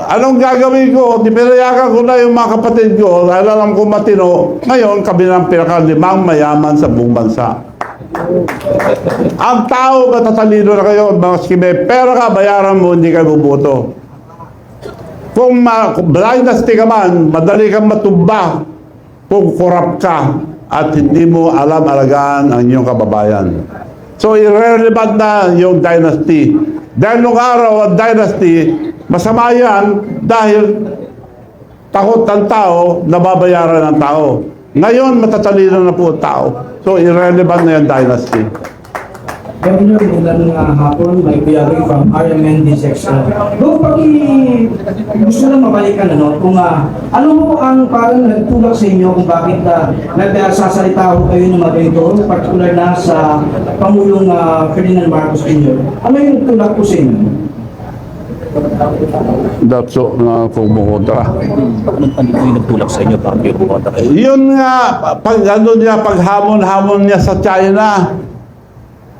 anong gagawin ko? Pinayagan ko na yung mga kapatid ko, dahil alam ko matino, ngayon kami ng pinakalimang mayaman sa buong bansa. Ang tao, matatalino na kayo, mga skime, pero ka, bayaran mo, hindi kayo bubuto. Kung dynasty ka man, madali kang matumba kung korap ka at hindi mo alam alagaan ang iyong kababayan. So, irrelevant na yung dynasty. Dahil nung araw ang dynasty, masama yan dahil takot ang tao, nababayaran ng tao. Ngayon, matatalino na po ang tao. So, irrelevant na yung dynasty. Governor, magandang hapon, may kuyari from RMND section. Doon gusto lang mabalikan, kung ano mo ang parang nagtulak sa inyo kung bakit nagsasalita ho kayo ng mga ganito, particular na sa Pangulong Ferdinand Marcos Jr. Ano yung tulak po sa inyo? That's so, kumukontra. Anong yung nagtulak sa inyo para kayo bumoto kayo? Yun nga, paghamon-hamon niya sa China,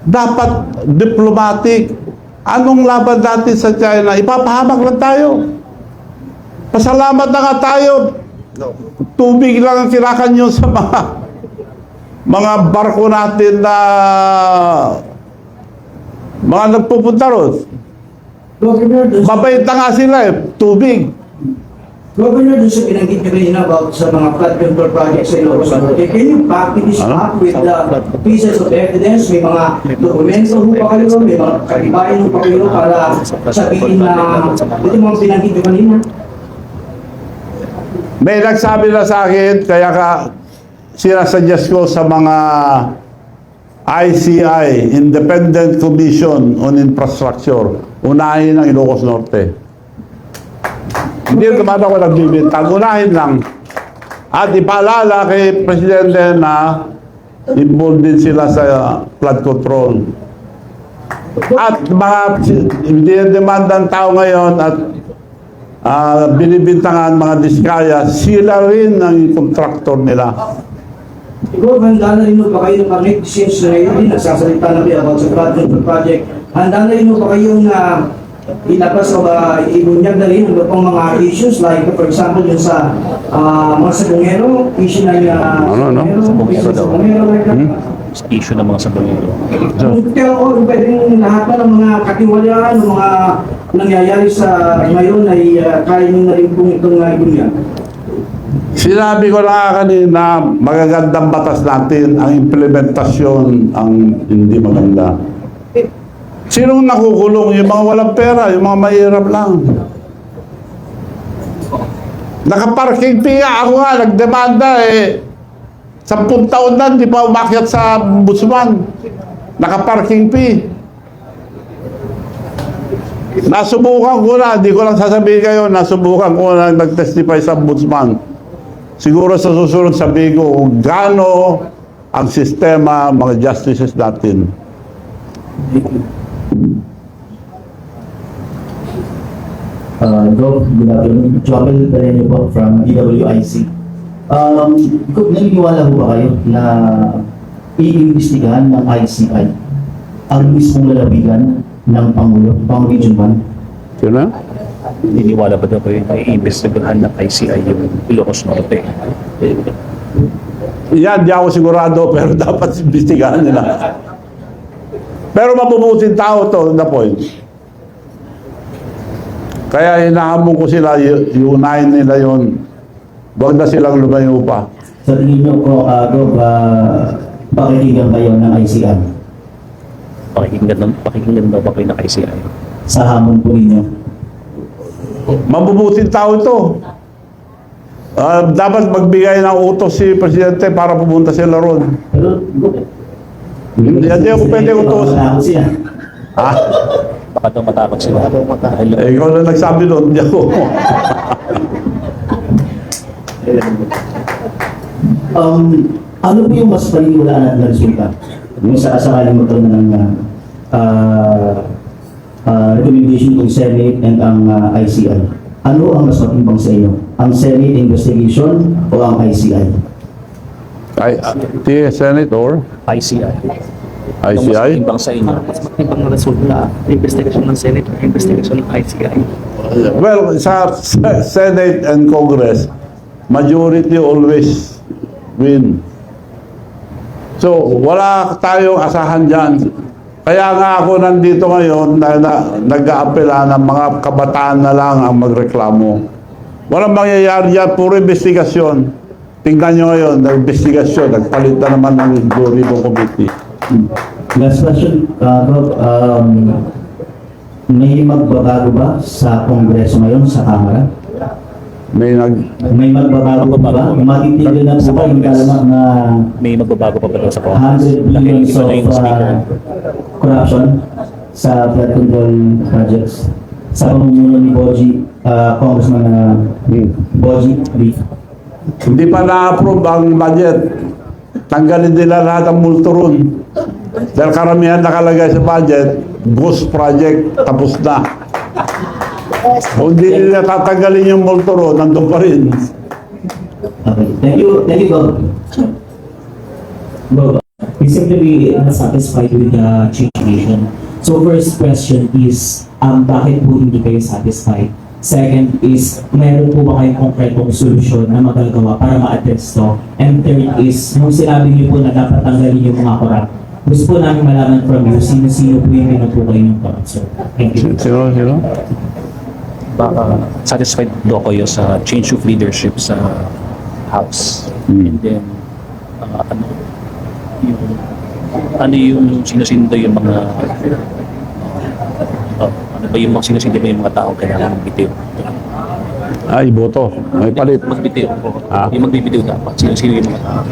dapat diplomatic. Anong laban natin sa China? Ipapahamak lang tayo. Pasalamat na nga tayo. tubig lang ang kinakanyo sa mga barko natin na mga nagpupunta ron. Governor, Mabait na nga sila eh, tubig. Governor, doon sa pinanggit nyo kanina about sa mga flood control projects sa Ilocos Norte, can you back this up with the pieces of evidence? May mga dokumento ho pa kayo, may mga katibayan ho pa kayo para sabihin na ito mga pinanggit nyo kanina? May nagsabi na sa akin, kaya sinasuggest ko sa mga ICI, Independent Commission on Infrastructure, unahin ang Ilocos Norte. Hindi naman ako nagbibintang, unahin lang. At ipaalala kay Presidente na involved din sila sa flood control. At mga dinidemandang tao ngayon at binibintangan mga diskaya, sila rin ang contractor nila. Ikaw, handa na rin ba kayo ng mga since ngayon, nagsasalita na kayo about sa flood control project, handa na rin ba kayo na ilabas o ibunyag na rin ang pang mga issues like for example yung sa mga sabongero, issue na yung sabongero like that? Issue ng mga sabongero. Kaya ako, pwedeng lahat na ng mga katiwalaan, ng mga nangyayari sa ngayon ay kaya nyo na rin kung itong ibunyag. Sinabi ko na kanina, magagandang batas natin, ang implementasyon ang hindi maganda. Sinong nakukulong? Yung mga walang pera, yung mga mahirap lang. Nakaparking fee nga, ako nga, nagdemanda eh. 10 taon na, di pa umakyat sa ombudsman. Nakaparking fee. Nasubukan ko na, di ko lang sasabihin kayo, nasubukan ko na nag-testify sa ombudsman. Siguro sa susunod sabihin ko kung gaano ang sistema, mga justices natin. Good afternoon. Joel Pereño po from DWIC. Naniniwala po ba kayo na iimbestigahan ng ICI ang mismong lalawigan ng Pangulo, Pang Region 1? Sino? Niniwala ba daw kayo na iimbestigahan ng ICI yung Ilocos Norte? Yan, di ako sigurado, pero dapat imbestigahan nila. Pero mabubuting tao to, the point. Kaya hinahamon ko sila, unahin nila yun. Huwag na silang lumayo pa. Sa tingin niyo po, pakikinggan kayo ng ICI? Pakikinggan daw ba kayo ng ICI? Sa hamon po ninyo? Mabubuting tao ito. Dapat magbigay ng utos si Presidente para pumunta sila ron. Pero, Hindi ako pwede utos. Ha? Baka daw matakot sila. Ikaw na nagsabi doon, hindi ako. Ano po yung mas paniniwalaan na resulta? Yung sakaling magkaroon ng recommendation ng Senate and ang ICI. Ano ang mas matimbang sa inyo? Ang Senate investigation o ang ICI? Senate or ICI. ICI? Timbang sa inyo. Mas matimbang na resulta, investigation ng Senate o investigation ng ICI? Well, sa Senate and Congress, majority always win. So, wala tayong asahan dyan. Kaya nga ako nandito ngayon na nag-aapela ng mga kabataan na lang ang magreklamo. Walang mangyayari yan, puro investigasyon. Tingnan nyo ngayon, nag-investigasyon, nagpalit na naman ng jury ng committee. Last question, Rob, may magbabago ba sa Kongreso ngayon, sa Kamara? May magbabago ba? Matitigil na po ba yung kalamak na May magbabago pa ba daw sa Congress? 100 billions of corruption sa flood control projects sa pamumuno ni Boji, Congressman Boji Lee? Hindi pa na-approve ang budget. Tanggalin nila lahat ang multo ron. Dahil karamihan nakalagay sa budget, ghost project, tapos na. Kung hindi nila tatanggalin yung multo ron, nandun pa rin. Okay. Thank you, Bob. Bob, we seem to be unsatisfied with the change. So first question is, bakit po hindi kayo satisfied Second is, meron po ba kayong konkretong solusyon na magagawa para ma-address to? And third is, nung sinabi niyo po na dapat tanggalin yung mga corrupt, gusto po namin malaman from you, sino-sino po yung pinatukoy ng corrupt, sir. Thank you. Sino? Baka satisfied daw kayo sa change of leadership sa House. And then, ano yung sino-sino yung mga ano ba yung mga sino-sino ba yung mga tao kailangan magbitiw? Ay, boto. May palit. Magbitiw. Yung magbibitiw dapat. Sino-sino yung mga tao?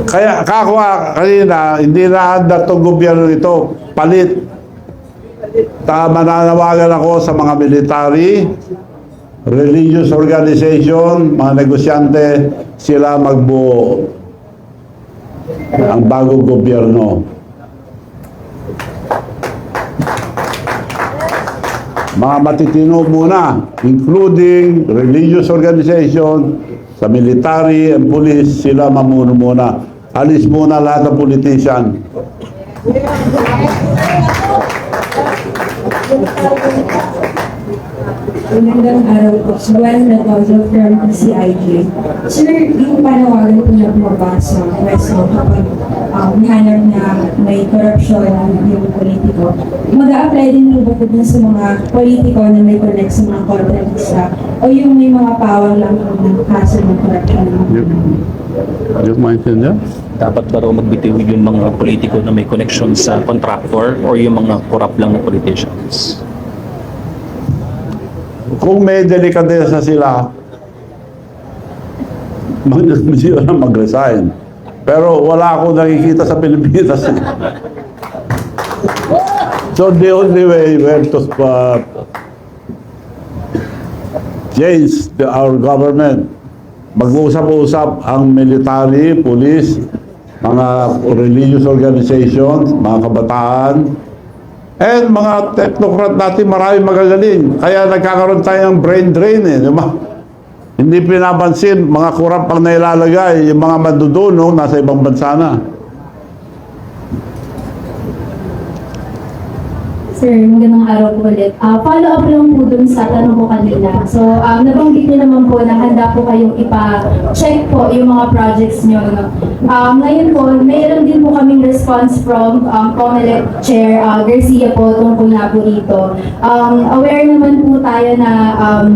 Kaya kakwa kanina, hindi na handa itong gobyerno ito. Palit. Mananawagan ako sa mga military, religious organization, mga negosyante, sila magbuo ang bagong gobyerno. Mga matitino muna, including religious organization, sa military and police, sila mamuno muna. Alis muna lahat ng politician. Magandang araw po. Suwan na Dozo from CIJ. Sir, yung panawagan po na bumaba sa Quezon kapag hanap na may corruption yung politiko, mag-a-apply din po ba po sa mga politiko na may connect sa mga kontratista o yung may mga pawang lang po ng kaso ng corruption? Yung maintindihan? Dapat ba raw magbitiw yung mga politiko na may connection sa contractor or yung mga corrupt lang na politicians? Kung may delikadesa sila, mag-resign. Pero wala akong nakikita sa Pilipinas. So the only way we have to change our government. Mag-usap-usap ang military, police, mga religious organizations, mga kabataan, and mga technocrat natin maraming magagaling. Kaya nagkakaroon tayo ng brain drain eh. Diba? Hindi pinapansin, mga kurap ang nailalagay, yung mga madudunong nasa ibang bansa na. Sir, magandang araw po ulit. Follow up lang po dun sa tanong ko kanina. So, nabanggit niyo naman po na handa po kayong ipa-check po yung mga projects niyo. No? Ngayon po, mayroon din po kaming response from COMELEC Chair Garcia po tungkol na po rito. Aware naman po tayo na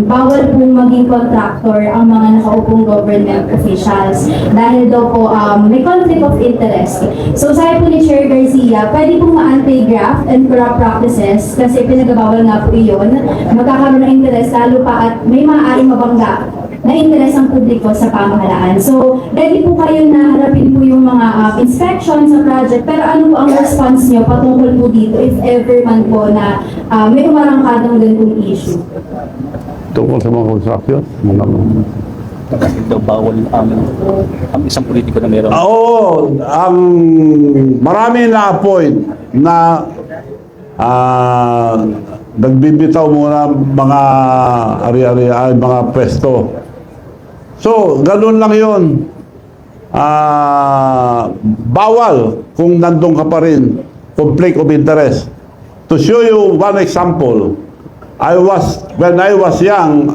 bawal po maging contractor ang mga nakaupong government officials dahil daw po may conflict of interest. So, sabi po ni Chair Garcia, pwede po ma-anti-graft and corrupt practices kasi pinagabawal nga po iyon, magkakaroon ng interes lalo pa at may maaaring mabangga na interes ang publiko sa pamahalaan. So, ready po kayo na harapin po yung mga inspection sa project, pero ano po ang response nyo patungkol po dito if ever man po na may umarangkadang ganitong issue? Tungkol sa mga construction? Kasi daw bawal ang isang politiko na meron. Oo, ang marami na-appoint na nagbibitaw muna mga ari-ari, mga pwesto. So, ganun lang yun. Bawal kung nandun ka pa rin. Conflict of interest. To show you one example, when I was young,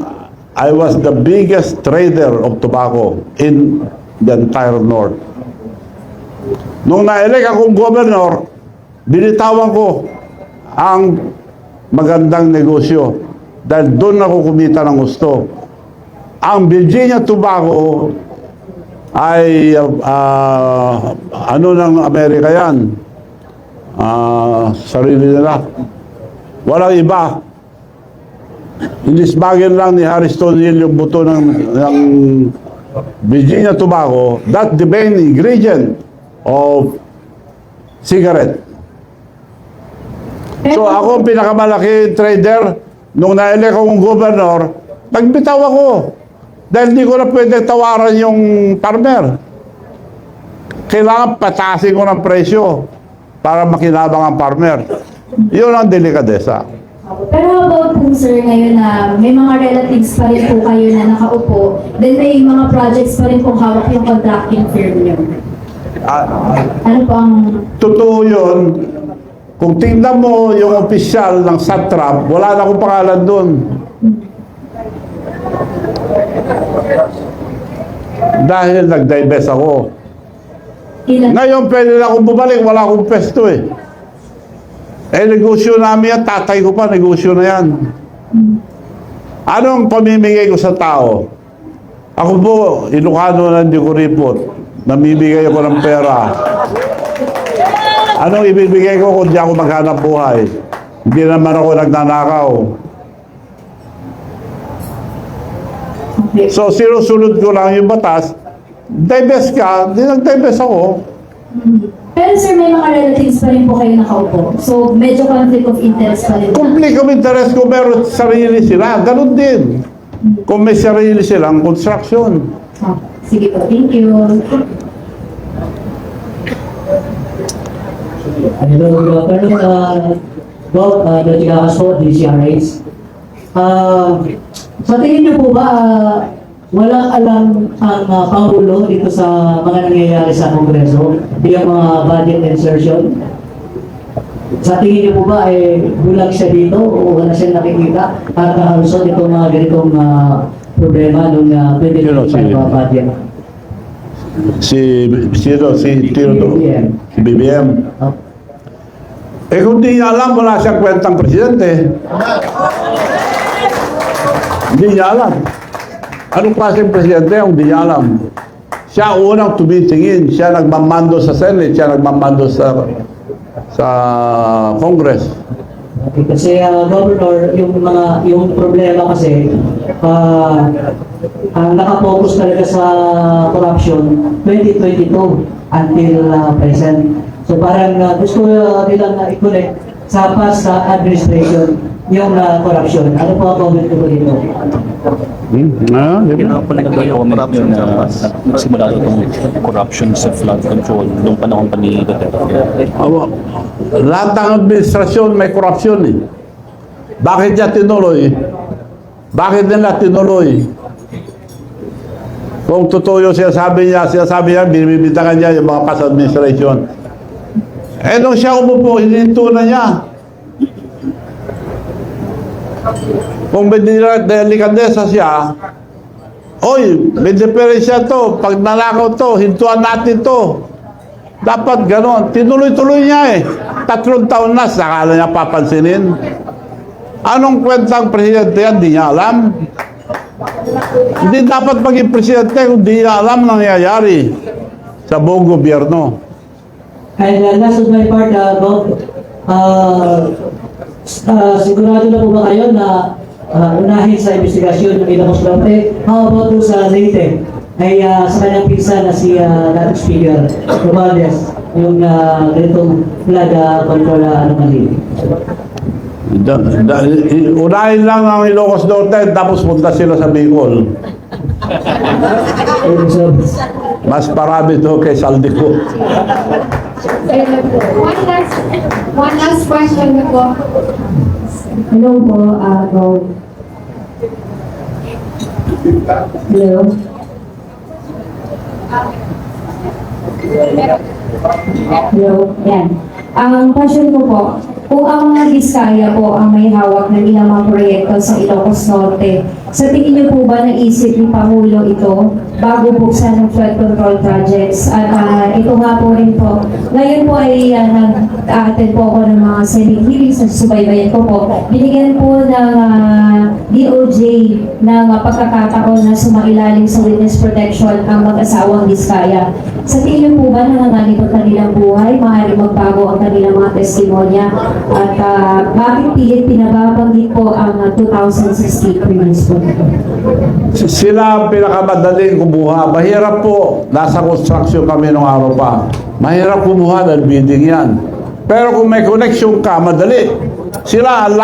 I was the biggest trader of tobacco in the entire North. Nung na-elect akong governor, binitawan ko ang magandang negosyo dahil doon ako kumita ng gusto. Ang Virginia Tobacco ay ano ng Amerika yan, sarili nila, walang iba. Inisbagin lang ni Harrison Hill yung buto ng Virginia Tobacco, that's the main ingredient of cigarette. So ako ang pinakamalaki trader, nung na-elect akong governor, nagbitaw ako. Dahil hindi ko na pwede tawaran yung farmer. Kailangan patasin ko ng presyo para makinabang ang farmer. Yun ang delikadesa. Pero how about po sir ngayon na may mga relatives pa rin po kayo na nakaupo, then may mga projects pa rin po hawak yung contracting firm niyo? Ano po ang... Totoo yun. Kung tingnan mo yung opisyal ng SATRAP, wala na akong pangalan doon. Dahil nag-divest ako. Ilan? Ngayon pwede na akong bumalik, wala akong pesto eh. Eh, negosyo namin yan, tatay ko pa, negosyo na yan. Anong pamimigay ko sa tao? Ako po, Ilocano na hindi ko report. Namimigay ako ng pera. Anong ibibigay ko kung di ako maghanap buhay? Hindi naman ako nagnanakaw. So, sinusunod ko lang yung batas. Divest ka, di nag-divest ako. Pero sir, may mga relatives pa rin po kayo nakaupo. So, medyo conflict of interest pa rin. Conflict of interest kung meron sarili sila, ganun din. Kung may sarili silang construction. Ah, sige po, thank you. Hello, good afternoon, Bob, Dr. Castro, DCRH. Sa tingin niyo po ba, walang alam ang Pangulo dito sa mga nangyayari sa Kongreso, yung mga budget insertion? Sa tingin niyo po ba, bulag siya dito o wala siyang nakikita? At also, itong mga ganitong problema nung 2025 budget. Si Tino, si BBM. Eh kung di niya alam, wala siyang kwentang presidente. Hindi niya alam. Anong klaseng presidente ang hindi niya alam? Siya unang tumitingin, siya nagmamando sa Senate, siya nagmamando sa Congress. Okay, kasi Governor, yung problema kasi nakapokus talaga sa corruption 2022 until present. So parang gusto nilang i-connect sa past administration yung corruption. Ano po ang comment ko dito? Comment yun na nagsimula itong corruption sa flood control noong panahon pa ni Duterte. Lahat ng administrasyon may korupsyon eh. Bakit niya tinuloy? Bakit nila tinuloy? Kung totoo yung sinasabi niya, binibintangan niya yung mga past administration. Eh nung siya umupo, hininto na niya. Kung may delikadesa siya, oy, may diferensya to, pag nalakaw to, hintuan natin to. Dapat ganon. Tinuloy-tuloy niya eh. 3 taon na, sakala niya papansinin. Anong kwentang presidente yan? Di niya alam. Hindi dapat maging presidente kung di niya alam nangyayari sa buong gobyerno. And last of my part, Bob, sigurado na po ba kayo na unahin sa investigasyon ng Ilocos Norte? How about po sa Leyte? Ay sa kanyang pinsan na si dating Speaker Romualdez, yung ganitong flood control anomaly. Unahin lang ang Ilocos Norte, tapos punta sila sa Bicol. Mas marami to kay Saldico. One last question po. Hello po, Hello? Hello? Yan. Ang question ko po, kung ang mga Biskaya po ang may hawak ng ilang mga proyekto sa Ilocos Norte, sa tingin niyo po ba naisip ni Pangulo ito bago buksan ng flood control projects? At ito nga po rin po, ngayon po ay nag-attend po ako ng mga Senate hearings na subaybayan ko po. Binigyan po ng DOJ ng pagkakataon na sumailalim sa witness protection ang mag-asawang Biskaya. Sa tingin niyo po ba nanganganib ang kanilang buhay? Maaaring magbago ang kanilang mga testimonya? At bakit pilit pinababanggit po ang 2016 previous po? Sila ang pinakamadaling kumuha. Mahirap po. Nasa construction kami nung araw pa. Mahirap kumuha dahil bidding yan. Pero kung may connection ka, madali. Sila, ang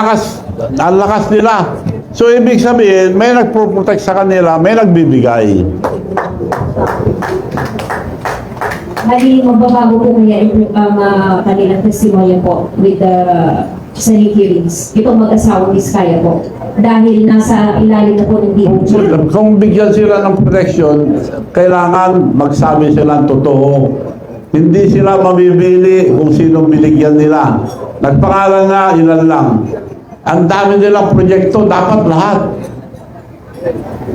lakas nila. So, ibig sabihin, may nagpo-protect sa kanila, may nagbibigay. Hali, magbabago po kaya ang kanilang testimonya po with the Senate hearings. Itong mag-asawang Biskaya po. Dahil nasa ilalim na po ng DOJ. Kung bigyan sila ng protection, kailangan magsabi sila ng totoo. Hindi sila mamimili kung sinong binigyan nila. Nagpangalan na, ilan lang. Ang dami nilang proyekto, dapat lahat.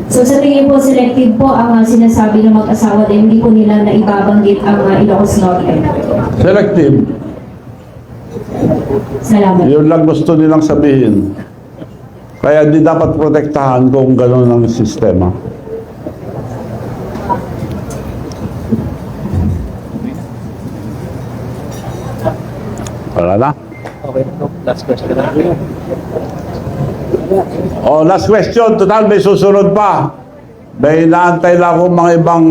So sa tingin po, selective po ang sinasabi ng mag-asawa dahil hindi po nila naibabanggit ang Ilocos Norte. Selective. Salamat. Yun lang gusto nilang sabihin. Kaya hindi dapat protektahan kung gano'n ang sistema. Wala na? Okay, last question na. Oh, last question. Total, may susunod pa. May inaantay lang akong mga ibang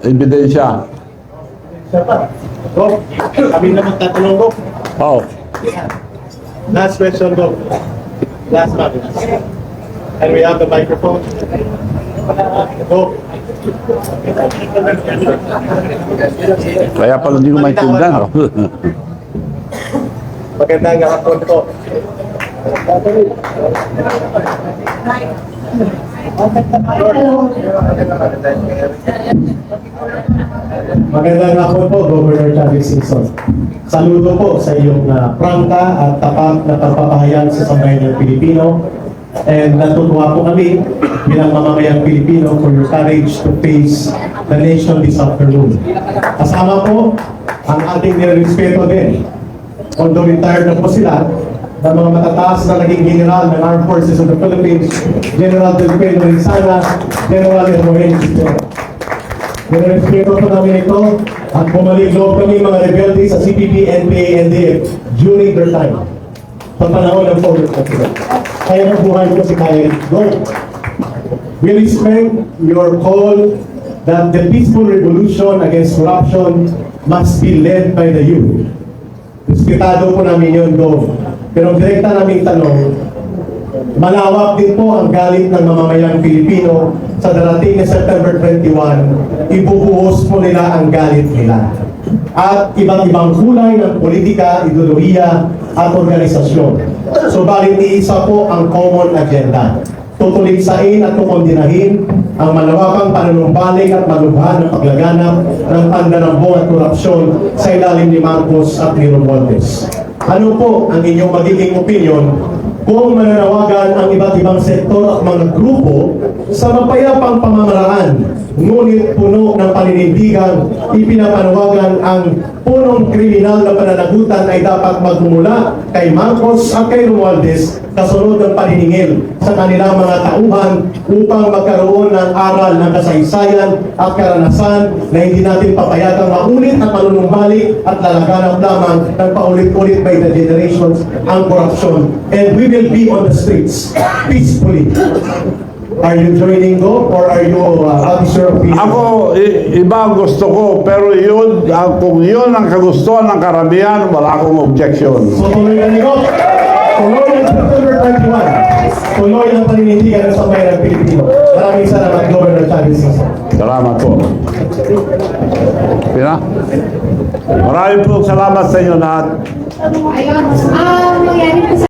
ebidensya. Go. Kami na magtatanong, Go. Oh. Last question, Go. Last one. And we have the microphone. Go. Kaya pala hindi ko maintindihan. Oh. Magandang hapon po. Magandang hapon po, Governor Chavez Singson. Saludo po sa iyong prangka at tapat na pagpapahayag sa sambayan ng Pilipino. And natutuwa po kami bilang mamamayang Pilipino for your courage to face the nation this afternoon. Kasama po ang ating nirespeto din. Although retired na po sila, ng mga matataas na naging general ng Armed Forces of the Philippines, General Del Pedro Rizana, General Hermogen Cistero. Nirespeto po namin ito at bumalik loob kami mga rebelde sa CPP, NPA, NDF during their time. Sa panahon ng forward president. Kaya nabuhay ko si Kaya Go. We respect your call that the peaceful revolution against corruption must be led by the youth. Respetado po namin yun, Go. Pero direkta naming tanong, malawak din po ang galit ng mamamayang Pilipino sa darating na September 21, ibubuhos po nila ang galit nila. At iba't ibang kulay ng politika, ideolohiya at organisasyon. Subalit iisa po ang common agenda. Tutuligsain at tukondinahin ang malawakang panunumbalik at malubhan ng paglaganap ng pandarambong at korupsyon sa ilalim ni Marcos at ni Romualdez. Ano po ang inyong magiging opinion kung mananawagan ang iba't ibang sektor at mga grupo sa mapayapang pamamaraan, ngunit puno ng paninindigan, ipinapanawagan ang punong kriminal na pananagutan ay dapat magmula kay Marcos at kay Romualdez kasunod ng paniningil sa kanilang mga tauhan upang magkaroon ng aral ng kasaysayan at karanasan na hindi natin papayagang maulit at manunumbalik at lalaganap lamang ng paulit-ulit by the generations ang korupsyon. And we will be on the streets peacefully. Are you joining Go or are you officer of peace? Ako, iba ang gusto ko, pero yun, kung yun ang kagustuhan ng karamihan, wala akong objection. So tuloy na Go. Tuloy ang September 21. Tuloy ang paninindigan ng sambayan ng Pilipino. Maraming salamat, Governor Chavez Singson. Salamat po. Pina? Maraming po salamat sa inyo lahat. Ayun, mangyari po sa